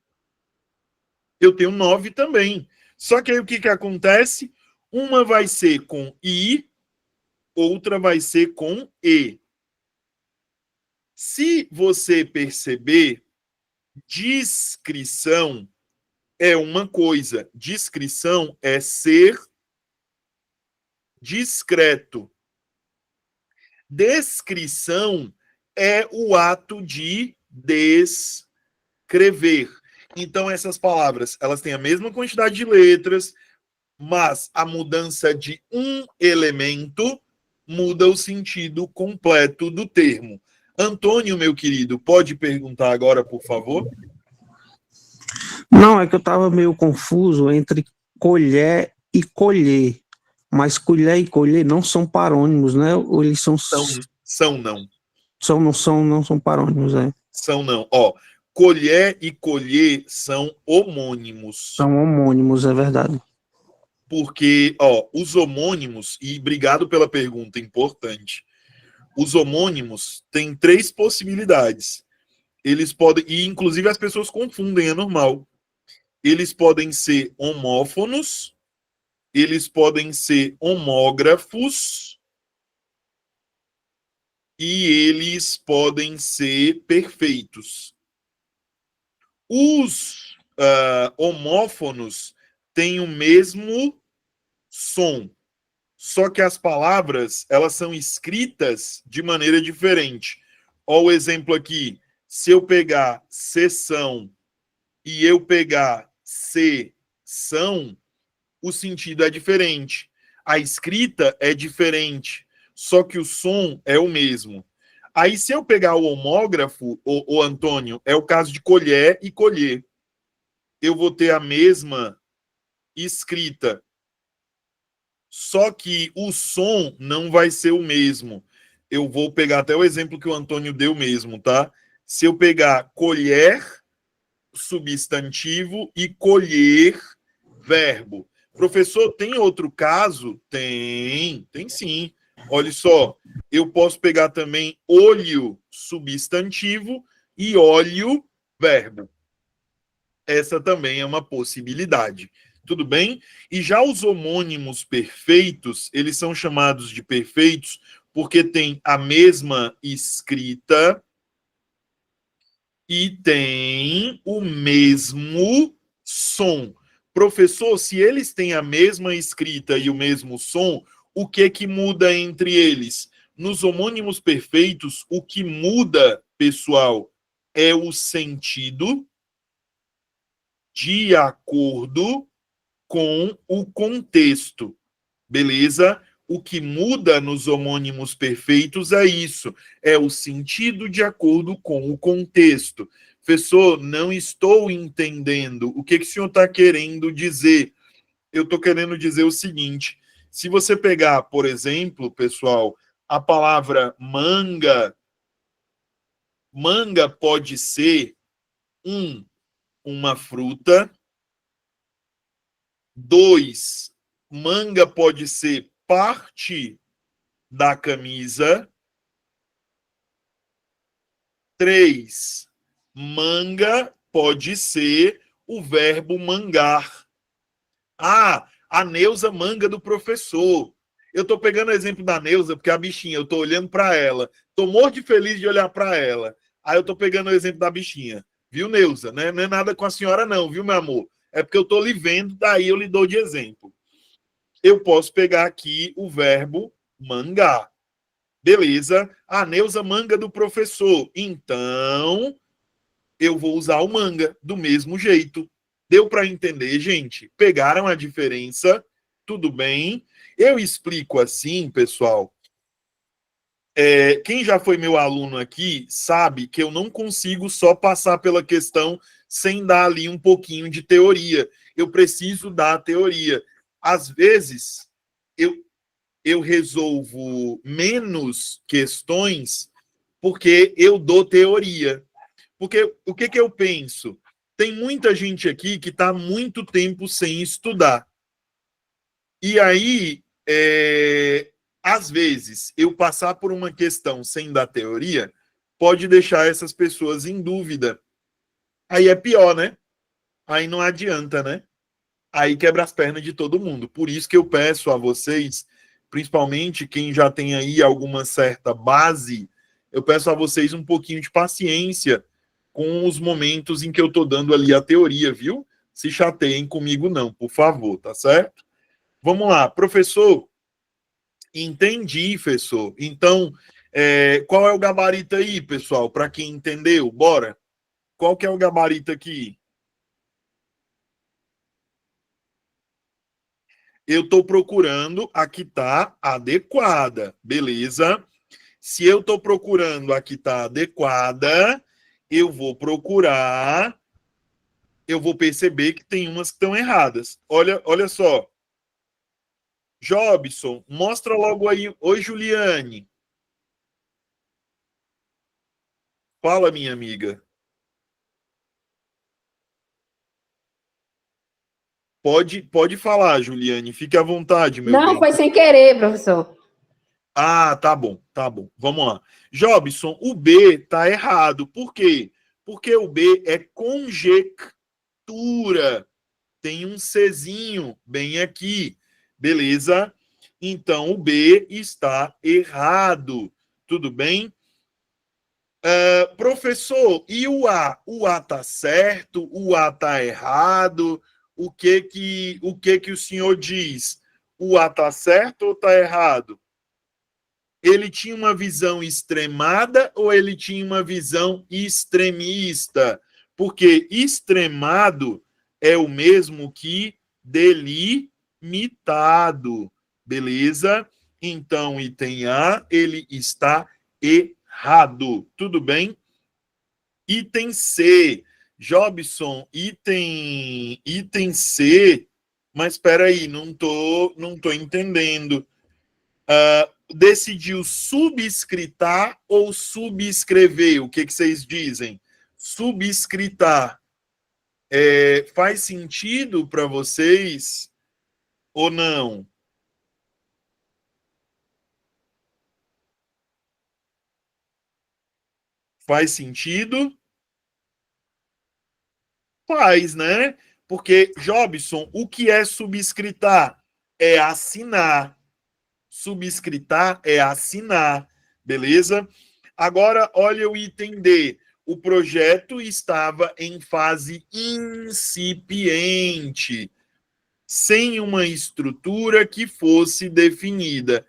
Eu tenho 9 também. Só que aí o que acontece? Uma vai ser com I, outra vai ser com E. Se você perceber, discrição é uma coisa. Discrição é ser discreto. Descrição é o ato de descrever. Então, essas palavras, elas têm a mesma quantidade de letras, mas a mudança de um elemento muda o sentido completo do termo. Antônio, meu querido, pode perguntar agora, por favor? Não, é que eu estava meio confuso entre colher e colher. Mas colher e colher não são parônimos, né? Ou eles são. Não. Não são parônimos, é. São não. Ó, colher e colher são homônimos. São homônimos, é verdade. Porque, ó, os homônimos, e obrigado pela pergunta, importante. Os homônimos têm 3 possibilidades. Eles podem, e inclusive as pessoas confundem, é normal. Eles podem ser homófonos, eles podem ser homógrafos e eles podem ser perfeitos. Os homófonos têm o mesmo som, só que as palavras elas são escritas de maneira diferente. Olha o exemplo aqui. Se eu pegar sessão e eu pegar sessão, o sentido é diferente. A escrita é diferente, só que o som é o mesmo. Aí, se eu pegar o homógrafo, o Antônio, é o caso de colher e colher. Eu vou ter a mesma escrita, só que o som não vai ser o mesmo. Eu vou pegar até o exemplo que o Antônio deu mesmo, tá? Se eu pegar colher, substantivo, e colher, verbo. Professor, tem outro caso? Tem sim. Olha só, eu posso pegar também olho, substantivo, e óleo, verbo. Essa também é uma possibilidade. Tudo bem? E já os homônimos perfeitos, eles são chamados de perfeitos porque têm a mesma escrita e têm o mesmo som. Professor, se eles têm a mesma escrita e o mesmo som, o que é que muda entre eles? Nos homônimos perfeitos, o que muda, pessoal, é o sentido de acordo com o contexto. Beleza? O que muda nos homônimos perfeitos é isso, é o sentido de acordo com o contexto. Professor, não estou entendendo. O que o senhor está querendo dizer? Eu estou querendo dizer o seguinte: se você pegar, por exemplo, pessoal, a palavra manga, manga pode ser uma fruta. 2, manga pode ser parte da camisa. 3, manga pode ser o verbo mangar. Ah, a Neuza manga do professor. Eu estou pegando o exemplo da Neuza porque a bichinha, eu estou olhando para ela. Estou morto de feliz de olhar para ela. Aí eu estou pegando o exemplo da bichinha. Viu, Neuza? Né? Não é nada com a senhora não, viu, meu amor? É porque eu estou lhe vendo, daí eu lhe dou de exemplo. Eu posso pegar aqui o verbo mangar. Beleza? A Neuza manga do professor. Então, eu vou usar o manga do mesmo jeito. Deu para entender, gente? Pegaram a diferença? Tudo bem? Eu explico assim, pessoal. Quem já foi meu aluno aqui sabe que eu não consigo só passar pela questão sem dar ali um pouquinho de teoria. Eu preciso dar a teoria. Às vezes, eu resolvo menos questões porque eu dou teoria. Porque o que eu penso? Tem muita gente aqui que está muito tempo sem estudar. E aí, às vezes, eu passar por uma questão sem dar teoria pode deixar essas pessoas em dúvida. Aí é pior, né? Aí não adianta, né? Aí quebra as pernas de todo mundo. Por isso que eu peço a vocês, principalmente quem já tem aí alguma certa base, eu peço a vocês um pouquinho de paciência com os momentos em que eu estou dando ali a teoria, viu? Se chateiem comigo não, por favor, tá certo? Vamos lá, professor. Entendi, professor. Então, qual é o gabarito aí, pessoal? Para quem entendeu, bora. Qual que é o gabarito aqui? Eu estou procurando a que está adequada, beleza? Se eu estou procurando a que está adequada, eu vou procurar, eu vou perceber que tem umas que estão erradas. Olha só. Jobson, mostra logo aí. Oi, Juliane. Fala, minha amiga. Pode falar, Juliane. Fique à vontade, meu Não, bem. foi sem querer, professor. Ah, tá bom, tá bom. Vamos lá. Jobson, o B tá errado. Por quê? Porque o B é conjectura. Tem um Czinho bem aqui. Beleza? Então, o B está errado. Tudo bem? Professor, e o A? O A tá certo? O A tá errado? O que que o senhor diz? O A tá certo ou tá errado? Ele tinha uma visão extremada ou ele tinha uma visão extremista? Porque extremado é o mesmo que delimitado, beleza? Então, item A, ele está errado, tudo bem? Item C, Jobson, item C, mas espera aí, não tô entendendo. Decidiu subscritar ou subscrever? O que vocês dizem? Subscritar. Faz sentido para vocês ou não? Faz sentido? Faz, né? Porque, Jobson, o que é subscritar? É assinar. Subscritar é assinar, beleza? Agora, olha o item D. O projeto estava em fase incipiente, sem uma estrutura que fosse definida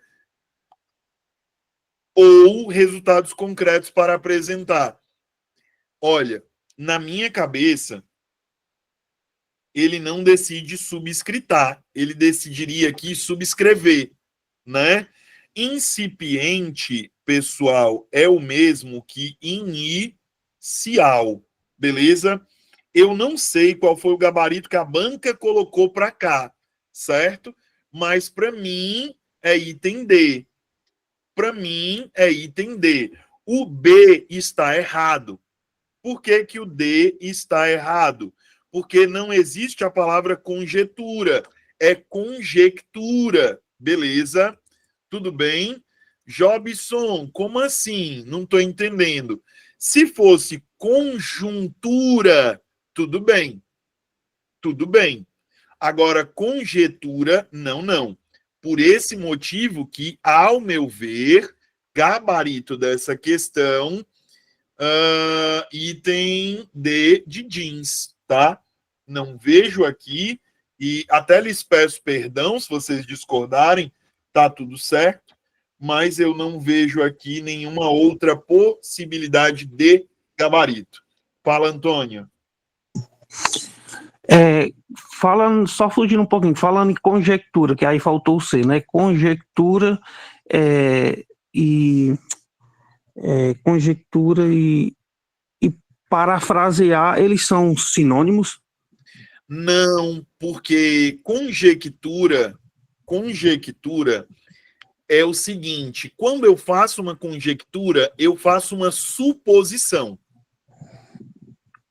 ou resultados concretos para apresentar. Olha, na minha cabeça, ele não decide subscritar, ele decidiria aqui subscrever, né? Incipiente, pessoal, é o mesmo que inicial, beleza? Eu não sei qual foi o gabarito que a banca colocou para cá, certo? Mas para mim é item D. Para mim é item D. O B está errado. Por que que o D está errado? Porque não existe a palavra conjetura, é conjectura, beleza? Tudo bem? Jobson, como assim? Não estou entendendo. Se fosse conjuntura, tudo bem. Tudo bem. Agora, conjetura, não. Por esse motivo que, ao meu ver, gabarito dessa questão, item D de jeans, tá? Não vejo aqui, e até lhes peço perdão se vocês discordarem, tá tudo certo, mas eu não vejo aqui nenhuma outra possibilidade de gabarito. Fala, Antônio. Falando, só fugindo um pouquinho, falando em conjectura, que aí faltou o C, né? Conjectura e conjectura e parafrasear, eles são sinônimos? Não, porque conjectura é o seguinte, quando eu faço uma conjectura, eu faço uma suposição.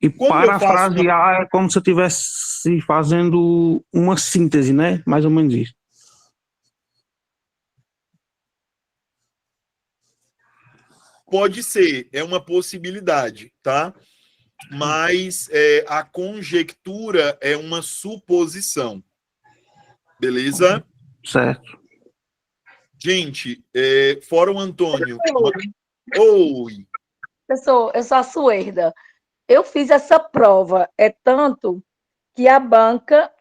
E Quando eu faço parafrasear é como se eu estivesse fazendo uma síntese, né? Mais ou menos isso. Pode ser, é uma possibilidade, tá? Mas a conjectura é uma suposição. Beleza? Certo. Gente, fora o Antônio. Oi. Professor, eu sou a Suerda. Eu fiz essa prova, tanto que a banca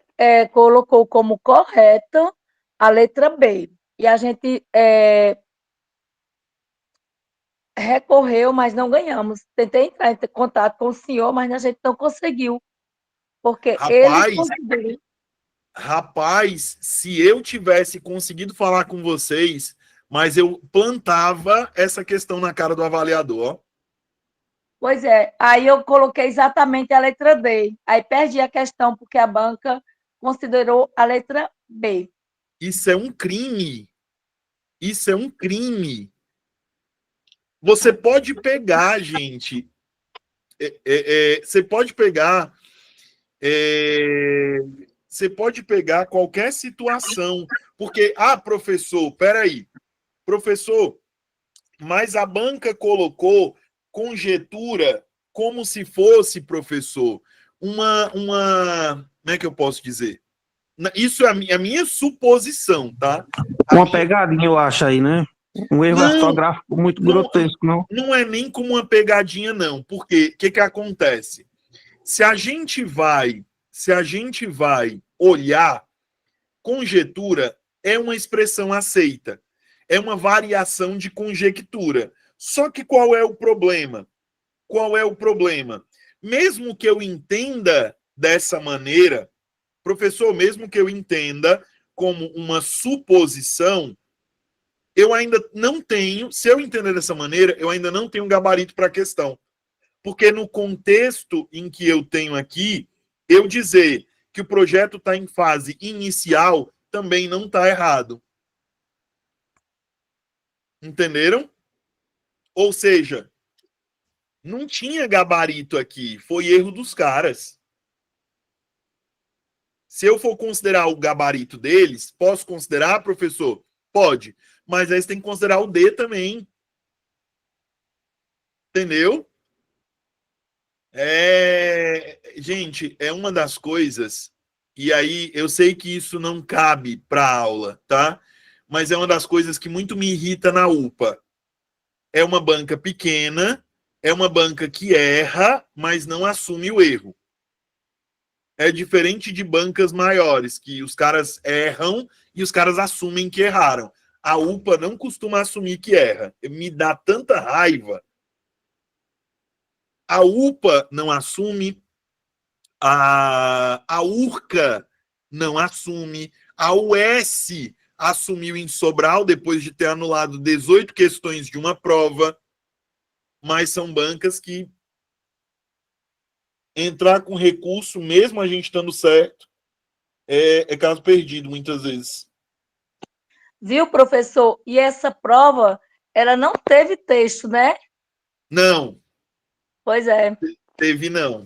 colocou como correta a letra B. E a gente recorreu, mas não ganhamos. Tentei entrar em contato com o senhor, mas a gente não conseguiu. Porque eles Rapaz, conseguiram. Rapaz, se eu tivesse conseguido falar com vocês, mas eu plantava essa questão na cara do avaliador, ó. Pois é, aí eu coloquei exatamente a letra D. Aí perdi a questão, porque a banca considerou a letra B. Isso é um crime. Isso é um crime. Você pode pegar, gente. Você pode pegar. Você pode pegar qualquer situação. Porque, professor, peraí. Professor, mas a banca colocou conjetura como se fosse, professor, como é que eu posso dizer? Isso é a minha suposição, tá? Uma pegadinha, eu acho aí, né? Um erro ortográfico muito grotesco, não? Não é nem como uma pegadinha, não. Porque o que acontece? Se a gente vai olhar, conjetura é uma expressão aceita. É uma variação de conjectura. Só que qual é o problema? Qual é o problema? Mesmo que eu entenda dessa maneira, professor, mesmo que eu entenda como uma suposição, eu ainda não tenho, se eu entender dessa maneira, eu ainda não tenho gabarito para a questão. Porque no contexto em que eu tenho aqui, eu dizer que o projeto está em fase inicial também não está errado. Entenderam? Ou seja, não tinha gabarito aqui, foi erro dos caras. Se eu for considerar o gabarito deles, posso considerar, professor? Pode. Mas aí você tem que considerar o D também. Entendeu? Gente, é uma das coisas, e aí eu sei que isso não cabe para aula, tá? Mas é uma das coisas que muito me irrita na UPA. É uma banca pequena, é uma banca que erra, mas não assume o erro. É diferente de bancas maiores, que os caras erram e os caras assumem que erraram. A UPA não costuma assumir que erra. Me dá tanta raiva. A UPA não assume, a URCA não assume, a US assumiu em Sobral depois de ter anulado 18 questões de uma prova, mas são bancas que entrar com recurso, mesmo a gente estando certo, é caso perdido muitas vezes. Viu, professor? E essa prova, ela não teve texto, né? Não. Pois é. Teve não.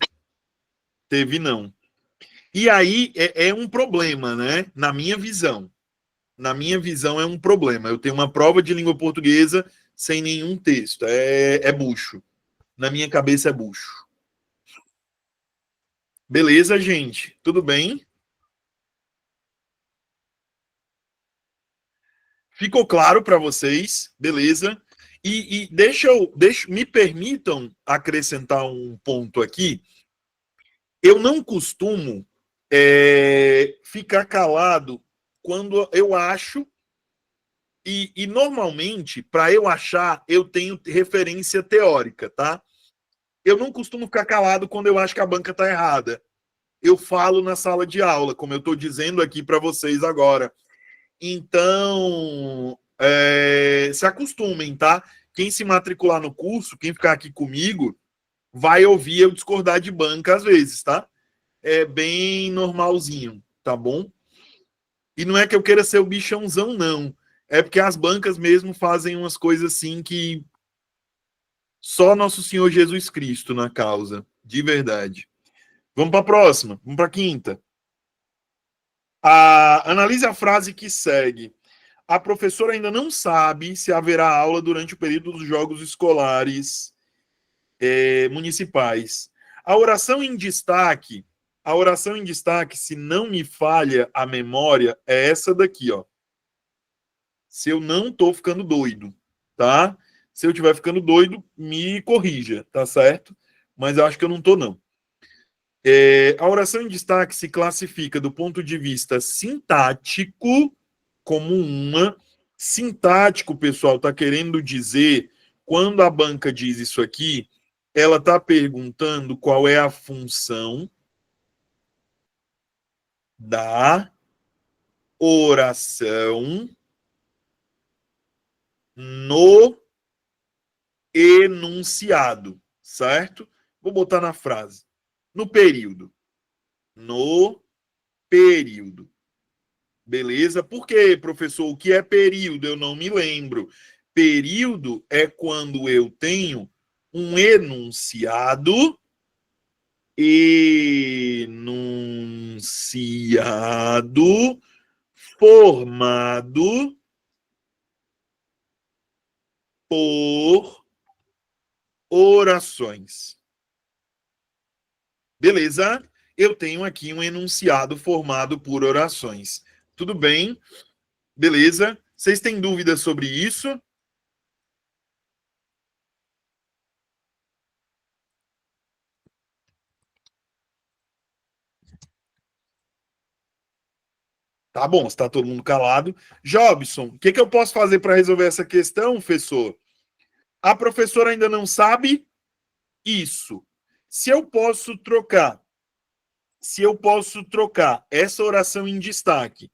Teve não. E aí é um problema, né? Na minha visão. Na minha visão é um problema. Eu tenho uma prova de língua portuguesa sem nenhum texto. É bucho. Na minha cabeça é bucho. Beleza, gente? Tudo bem? Ficou claro para vocês? Beleza? E me permitam acrescentar um ponto aqui. Eu não costumo ficar calado quando eu acho, e normalmente, para eu achar, eu tenho referência teórica, tá? Eu não costumo ficar calado quando eu acho que a banca está errada. Eu falo na sala de aula, como eu estou dizendo aqui para vocês agora. Então, se acostumem, tá? Quem se matricular no curso, quem ficar aqui comigo, vai ouvir eu discordar de banca às vezes, tá? É bem normalzinho, tá bom? E não é que eu queira ser o bichãozão, não. É porque as bancas mesmo fazem umas coisas assim que só Nosso Senhor Jesus Cristo na causa, de verdade. Vamos para a próxima, vamos para a quinta. Analise a frase que segue. A professora ainda não sabe se haverá aula durante o período dos jogos escolares municipais. A oração em destaque, se não me falha a memória, é essa daqui, ó. Se eu não tô ficando doido, tá? Se eu estiver ficando doido, me corrija, tá certo? Mas eu acho que eu não tô, não. A oração em destaque se classifica do ponto de vista sintático como uma. Sintático, pessoal, está querendo dizer, quando a banca diz isso aqui, ela está perguntando qual é a função da oração no enunciado, certo? Vou botar na frase. No período. No período. Beleza? Por quê, professor? O que é período? Eu não me lembro. Período é quando eu tenho um enunciado formado por orações. Beleza? Eu tenho aqui um enunciado formado por orações. Tudo bem? Beleza? Vocês têm dúvidas sobre isso? Tá bom, está todo mundo calado. Jobson, o que eu posso fazer para resolver essa questão, professor? A professora ainda não sabe isso. Se eu posso trocar essa oração em destaque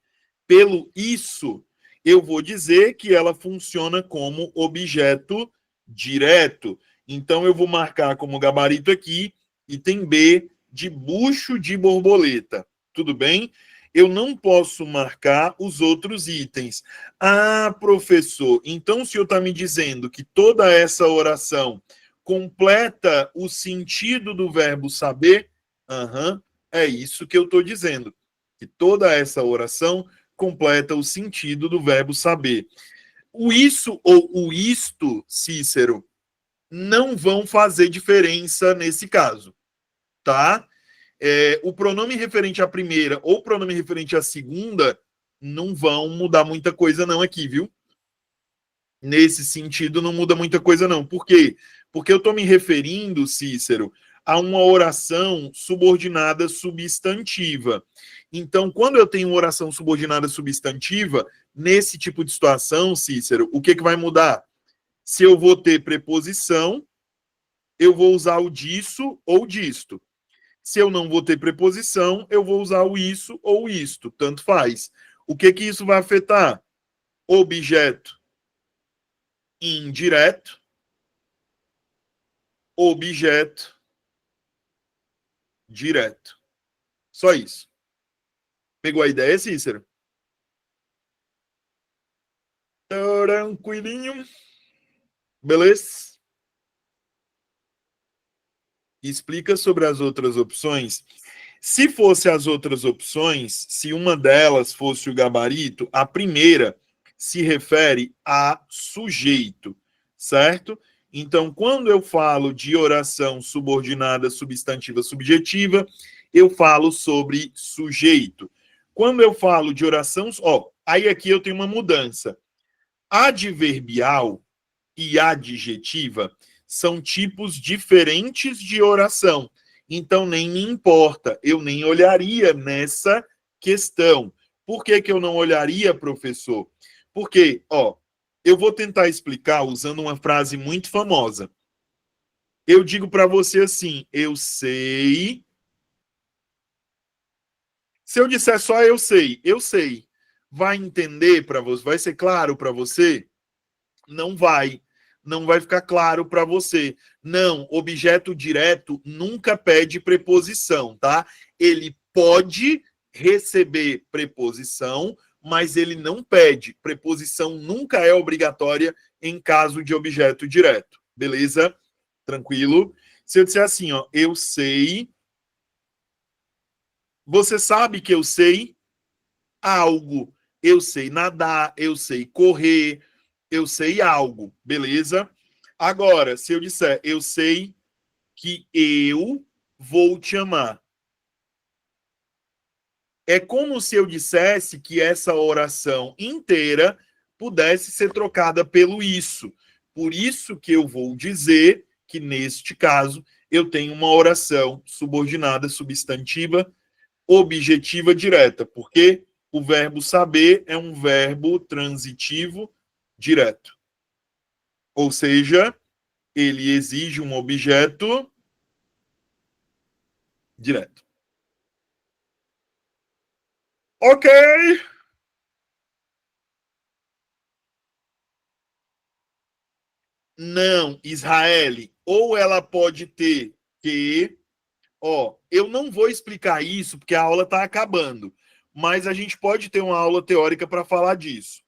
pelo isso, eu vou dizer que ela funciona como objeto direto. Então, eu vou marcar como gabarito aqui, item B, de bucho de borboleta. Tudo bem? Eu não posso marcar os outros itens. Ah, professor, então o senhor está me dizendo que toda essa oração completa o sentido do verbo saber? Aham, é isso que eu estou dizendo. Que toda essa oração completa o sentido do verbo saber. O isso ou o isto, Cícero, não vão fazer diferença nesse caso, tá? O pronome referente à primeira ou o pronome referente à segunda não vão mudar muita coisa não aqui, viu? Nesse sentido, não muda muita coisa não. Por quê? Porque eu estou me referindo, Cícero, a uma oração subordinada substantiva. Então, quando eu tenho uma oração subordinada substantiva, nesse tipo de situação, Cícero, o que vai mudar? Se eu vou ter preposição, eu vou usar o disso ou disto. Se eu não vou ter preposição, eu vou usar o isso ou isto, tanto faz. O que isso vai afetar? Objeto indireto, objeto direto. Só isso. Pegou a ideia, Cícero? Tranquilinho. Beleza? Explica sobre as outras opções. Se fosse as outras opções, se uma delas fosse o gabarito, a primeira se refere a sujeito, certo? Então, quando eu falo de oração subordinada substantiva subjetiva, eu falo sobre sujeito. Quando eu falo de oração, aí aqui eu tenho uma mudança. Adverbial e adjetiva são tipos diferentes de oração. Então, nem me importa, eu nem olharia nessa questão. Por que eu não olharia, professor? Porque, eu vou tentar explicar usando uma frase muito famosa. Eu digo para você assim, eu sei. Se eu disser só eu sei, vai entender para você? Vai ser claro para você? Não vai. Não vai ficar claro para você. Não, objeto direto nunca pede preposição, tá? Ele pode receber preposição, mas ele não pede. Preposição nunca é obrigatória em caso de objeto direto. Beleza? Tranquilo? Se eu disser assim, eu sei. Você sabe que eu sei algo. Eu sei nadar, eu sei correr, eu sei algo, beleza? Agora, se eu disser, eu sei que eu vou te amar. É como se eu dissesse que essa oração inteira pudesse ser trocada pelo isso. Por isso que eu vou dizer que, neste caso, eu tenho uma oração subordinada substantiva objetiva direta, porque o verbo saber é um verbo transitivo direto. Ou seja, ele exige um objeto direto. Ok. Não, Israel, ou ela pode ter que... Ó, eu não vou explicar isso porque a aula está acabando, mas a gente pode ter uma aula teórica para falar disso.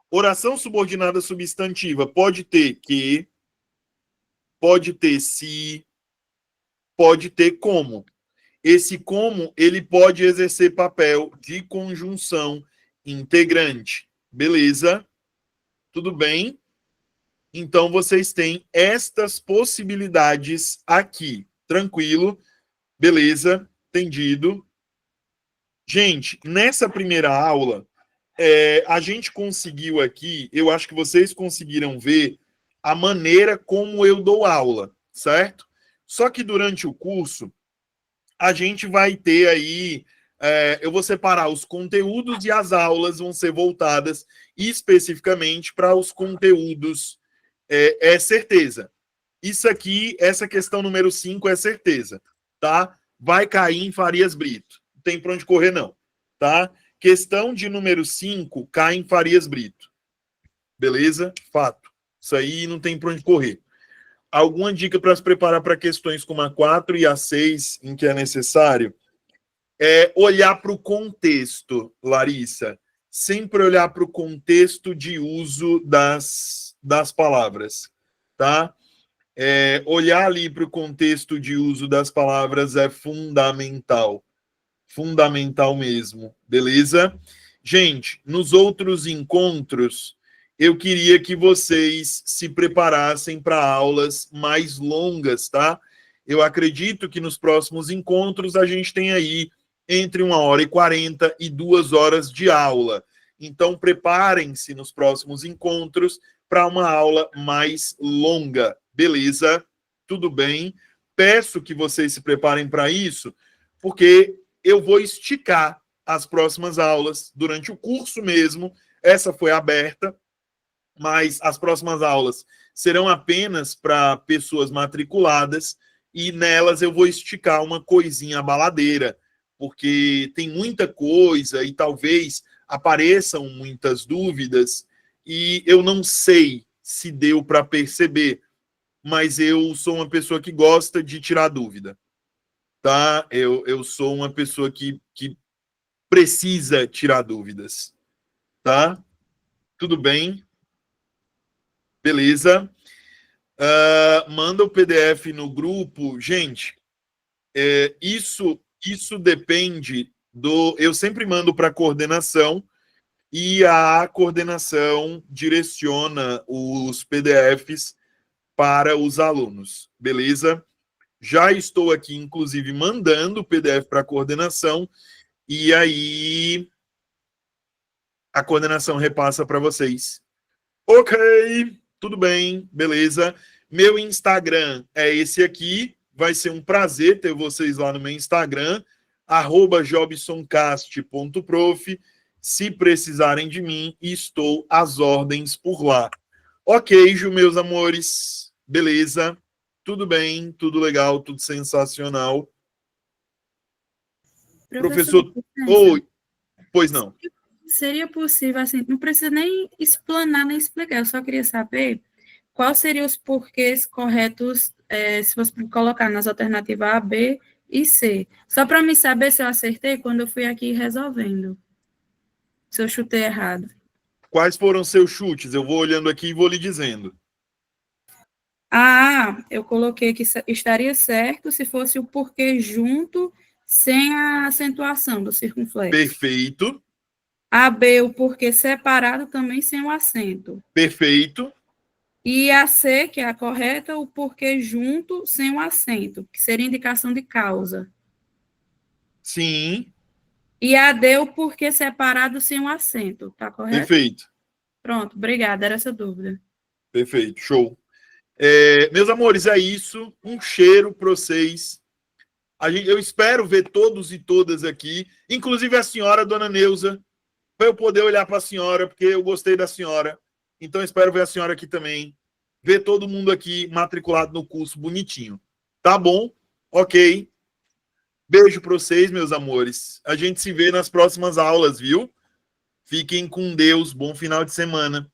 Oração subordinada substantiva pode ter que, pode ter se, pode ter como. Esse como, ele pode exercer papel de conjunção integrante. Beleza? Tudo bem? Então, vocês têm estas possibilidades aqui. Tranquilo? Beleza? Entendido? Gente, nessa primeira aula, a gente conseguiu aqui, eu acho que vocês conseguiram ver a maneira como eu dou aula, certo? Só que durante o curso, a gente vai ter aí, eu vou separar os conteúdos e as aulas vão ser voltadas especificamente para os conteúdos, é certeza. Isso aqui, essa questão número 5 é certeza, tá? Vai cair em Farias Brito. Não tem para onde correr, não, tá? Questão de número 5 cai em Farias Brito. Beleza? Fato. Isso aí não tem para onde correr. Alguma dica para se preparar para questões como a 4 e a 6, em que é necessário? É olhar para o contexto, Larissa. Sempre olhar para o contexto de uso das palavras, tá? Olhar ali para o contexto de uso das palavras é fundamental. Fundamental mesmo, beleza? Gente, nos outros encontros, eu queria que vocês se preparassem para aulas mais longas, tá? Eu acredito que nos próximos encontros a gente tem aí entre 1h40 e 2 horas de aula. Então, preparem-se nos próximos encontros para uma aula mais longa, beleza? Tudo bem? Peço que vocês se preparem para isso, porque eu vou esticar as próximas aulas durante o curso mesmo. Essa foi aberta, mas as próximas aulas serão apenas para pessoas matriculadas e nelas eu vou esticar uma coisinha baladeira, porque tem muita coisa e talvez apareçam muitas dúvidas e eu não sei se deu para perceber, mas eu sou uma pessoa que gosta de tirar dúvida, tá? Eu sou uma pessoa que precisa tirar dúvidas, tá? Tudo bem? Beleza? Manda o PDF no grupo. Gente, isso depende do... Eu sempre mando para a coordenação e a coordenação direciona os PDFs para os alunos. Beleza? Já estou aqui, inclusive, mandando o PDF para a coordenação e aí a coordenação repassa para vocês. Ok, tudo bem, beleza. Meu Instagram é esse aqui. Vai ser um prazer ter vocês lá no meu Instagram, @jobsoncast.prof. Se precisarem de mim, estou às ordens por lá. Ok, meus amores, beleza. Tudo bem, tudo legal, tudo sensacional. Professor, oi, pois não. Seria possível, assim, não precisa nem explanar, nem explicar, eu só queria saber quais seriam os porquês corretos, se você colocar nas alternativas A, B e C. Só para me saber se eu acertei quando eu fui aqui resolvendo. Se eu chutei errado. Quais foram seus chutes? Eu vou olhando aqui e vou lhe dizendo. Eu coloquei que estaria certo se fosse o porquê junto, sem a acentuação do circunflexo. Perfeito. A, B, o porquê separado também sem o acento. Perfeito. E a C, que é a correta, o porquê junto, sem o acento, que seria indicação de causa. Sim. E a D, o porquê separado sem o acento, tá correto? Perfeito. Pronto, obrigada, era essa dúvida. Perfeito, show. Meus amores, é isso. Um cheiro para vocês. Eu espero ver todos e todas aqui, inclusive a senhora, dona Neuza, para eu poder olhar para a senhora, porque eu gostei da senhora. Então, espero ver a senhora aqui também. Ver todo mundo aqui matriculado no curso bonitinho. Tá bom? Ok. Beijo para vocês, meus amores. A gente se vê nas próximas aulas, viu? Fiquem com Deus. Bom final de semana.